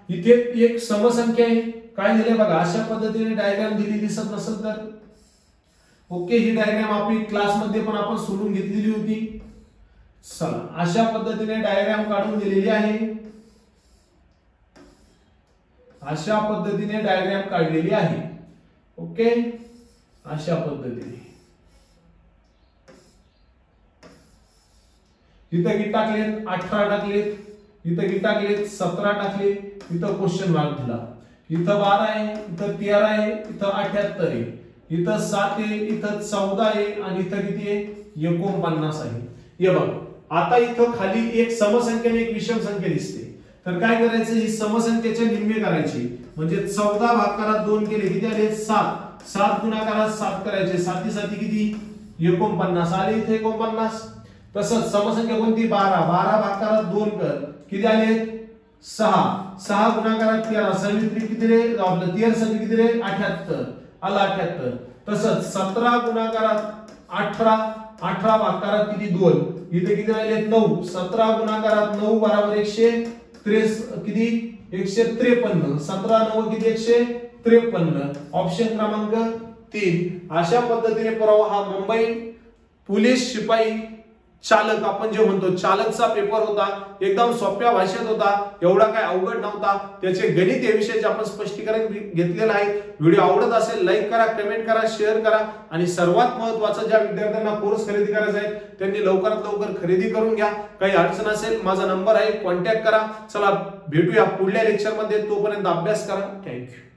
इथे एक समसंख्या आहे. काय दिले बघा, अशा पद्धतीने डायग्राम दिली दिसत नसेल तर ओके, ही डायग्राम आपली क्लास मध्ये पण आपण सोडून घेतलेली होती. चला अशा पद्धतीने डायग्राम काढून दिलेली आहे. अशा पद्धतीने डायग्राम काढलेली आहे. ओके, अशा पद्धतीने इथं किती टाकलेत 18 टाकलेत, इथं किती टाकलेत 17 टाकले, इथं क्वेश्चन मार्क दिला. इथं 12 आहे, इथं 13 आहे, इथं 78 आहे, इथं 7 आहे, इथं 14 आहे आणि इथं किती आहे 49 आहे. हे बघ आता इथं खाली एक समसंख्या आणि एक विषम संख्या दिसते. तर काय करायचं, ही समसंख्येच्या निम्मे करायची. म्हणजे 14 भागाकारात 2 केले किती आले 7. 7 गुणाकारात 7 करायचे. 7 7 किती 49 आले इथे 49. तसंच समसंख्या कोणती 12. 12 भागाकारात 2 कर किती आले 6. 6 गुणाकारात 13. 6 किती रे आपलं 13 7 किती रे 78 आला 78. तसंच 17 गुणाकारात 18. 18 भागाकारात किती 2. इथे किती राहिले 9. 17 गुणाकारात 9 बरोबर 153 किती 153. 17 9 किती 153. ऑप्शन क्रमांक 3. अशा पद्धतीने पुरावा हा मुंबई पोलीस शिपाई चालक आपण जे म्हणतो चालकचा पेपर होता, एकदम सोप्या भाषेत होता, एवढा काय अवघड नव्हता. त्याचे गणित या विषयाचे आपण स्पष्टीकरण घेतलेलं आहे. व्हिडिओ आवडत असेल लाईक करा, कमेंट करा, शेअर करा आणि सर्वात महत्त्वाचं ज्या विद्यार्थ्यांना कोर्स खरेदी करायचा आहे त्यांनी लवकरात लवकर खरेदी करून घ्या. काही अडचण असेल माझा नंबर आहे, कॉन्टॅक्ट करा. चला भेटूया पुढल्या लेक्चर मध्ये, तोपर्यंत अभ्यास करा. थँक्यू.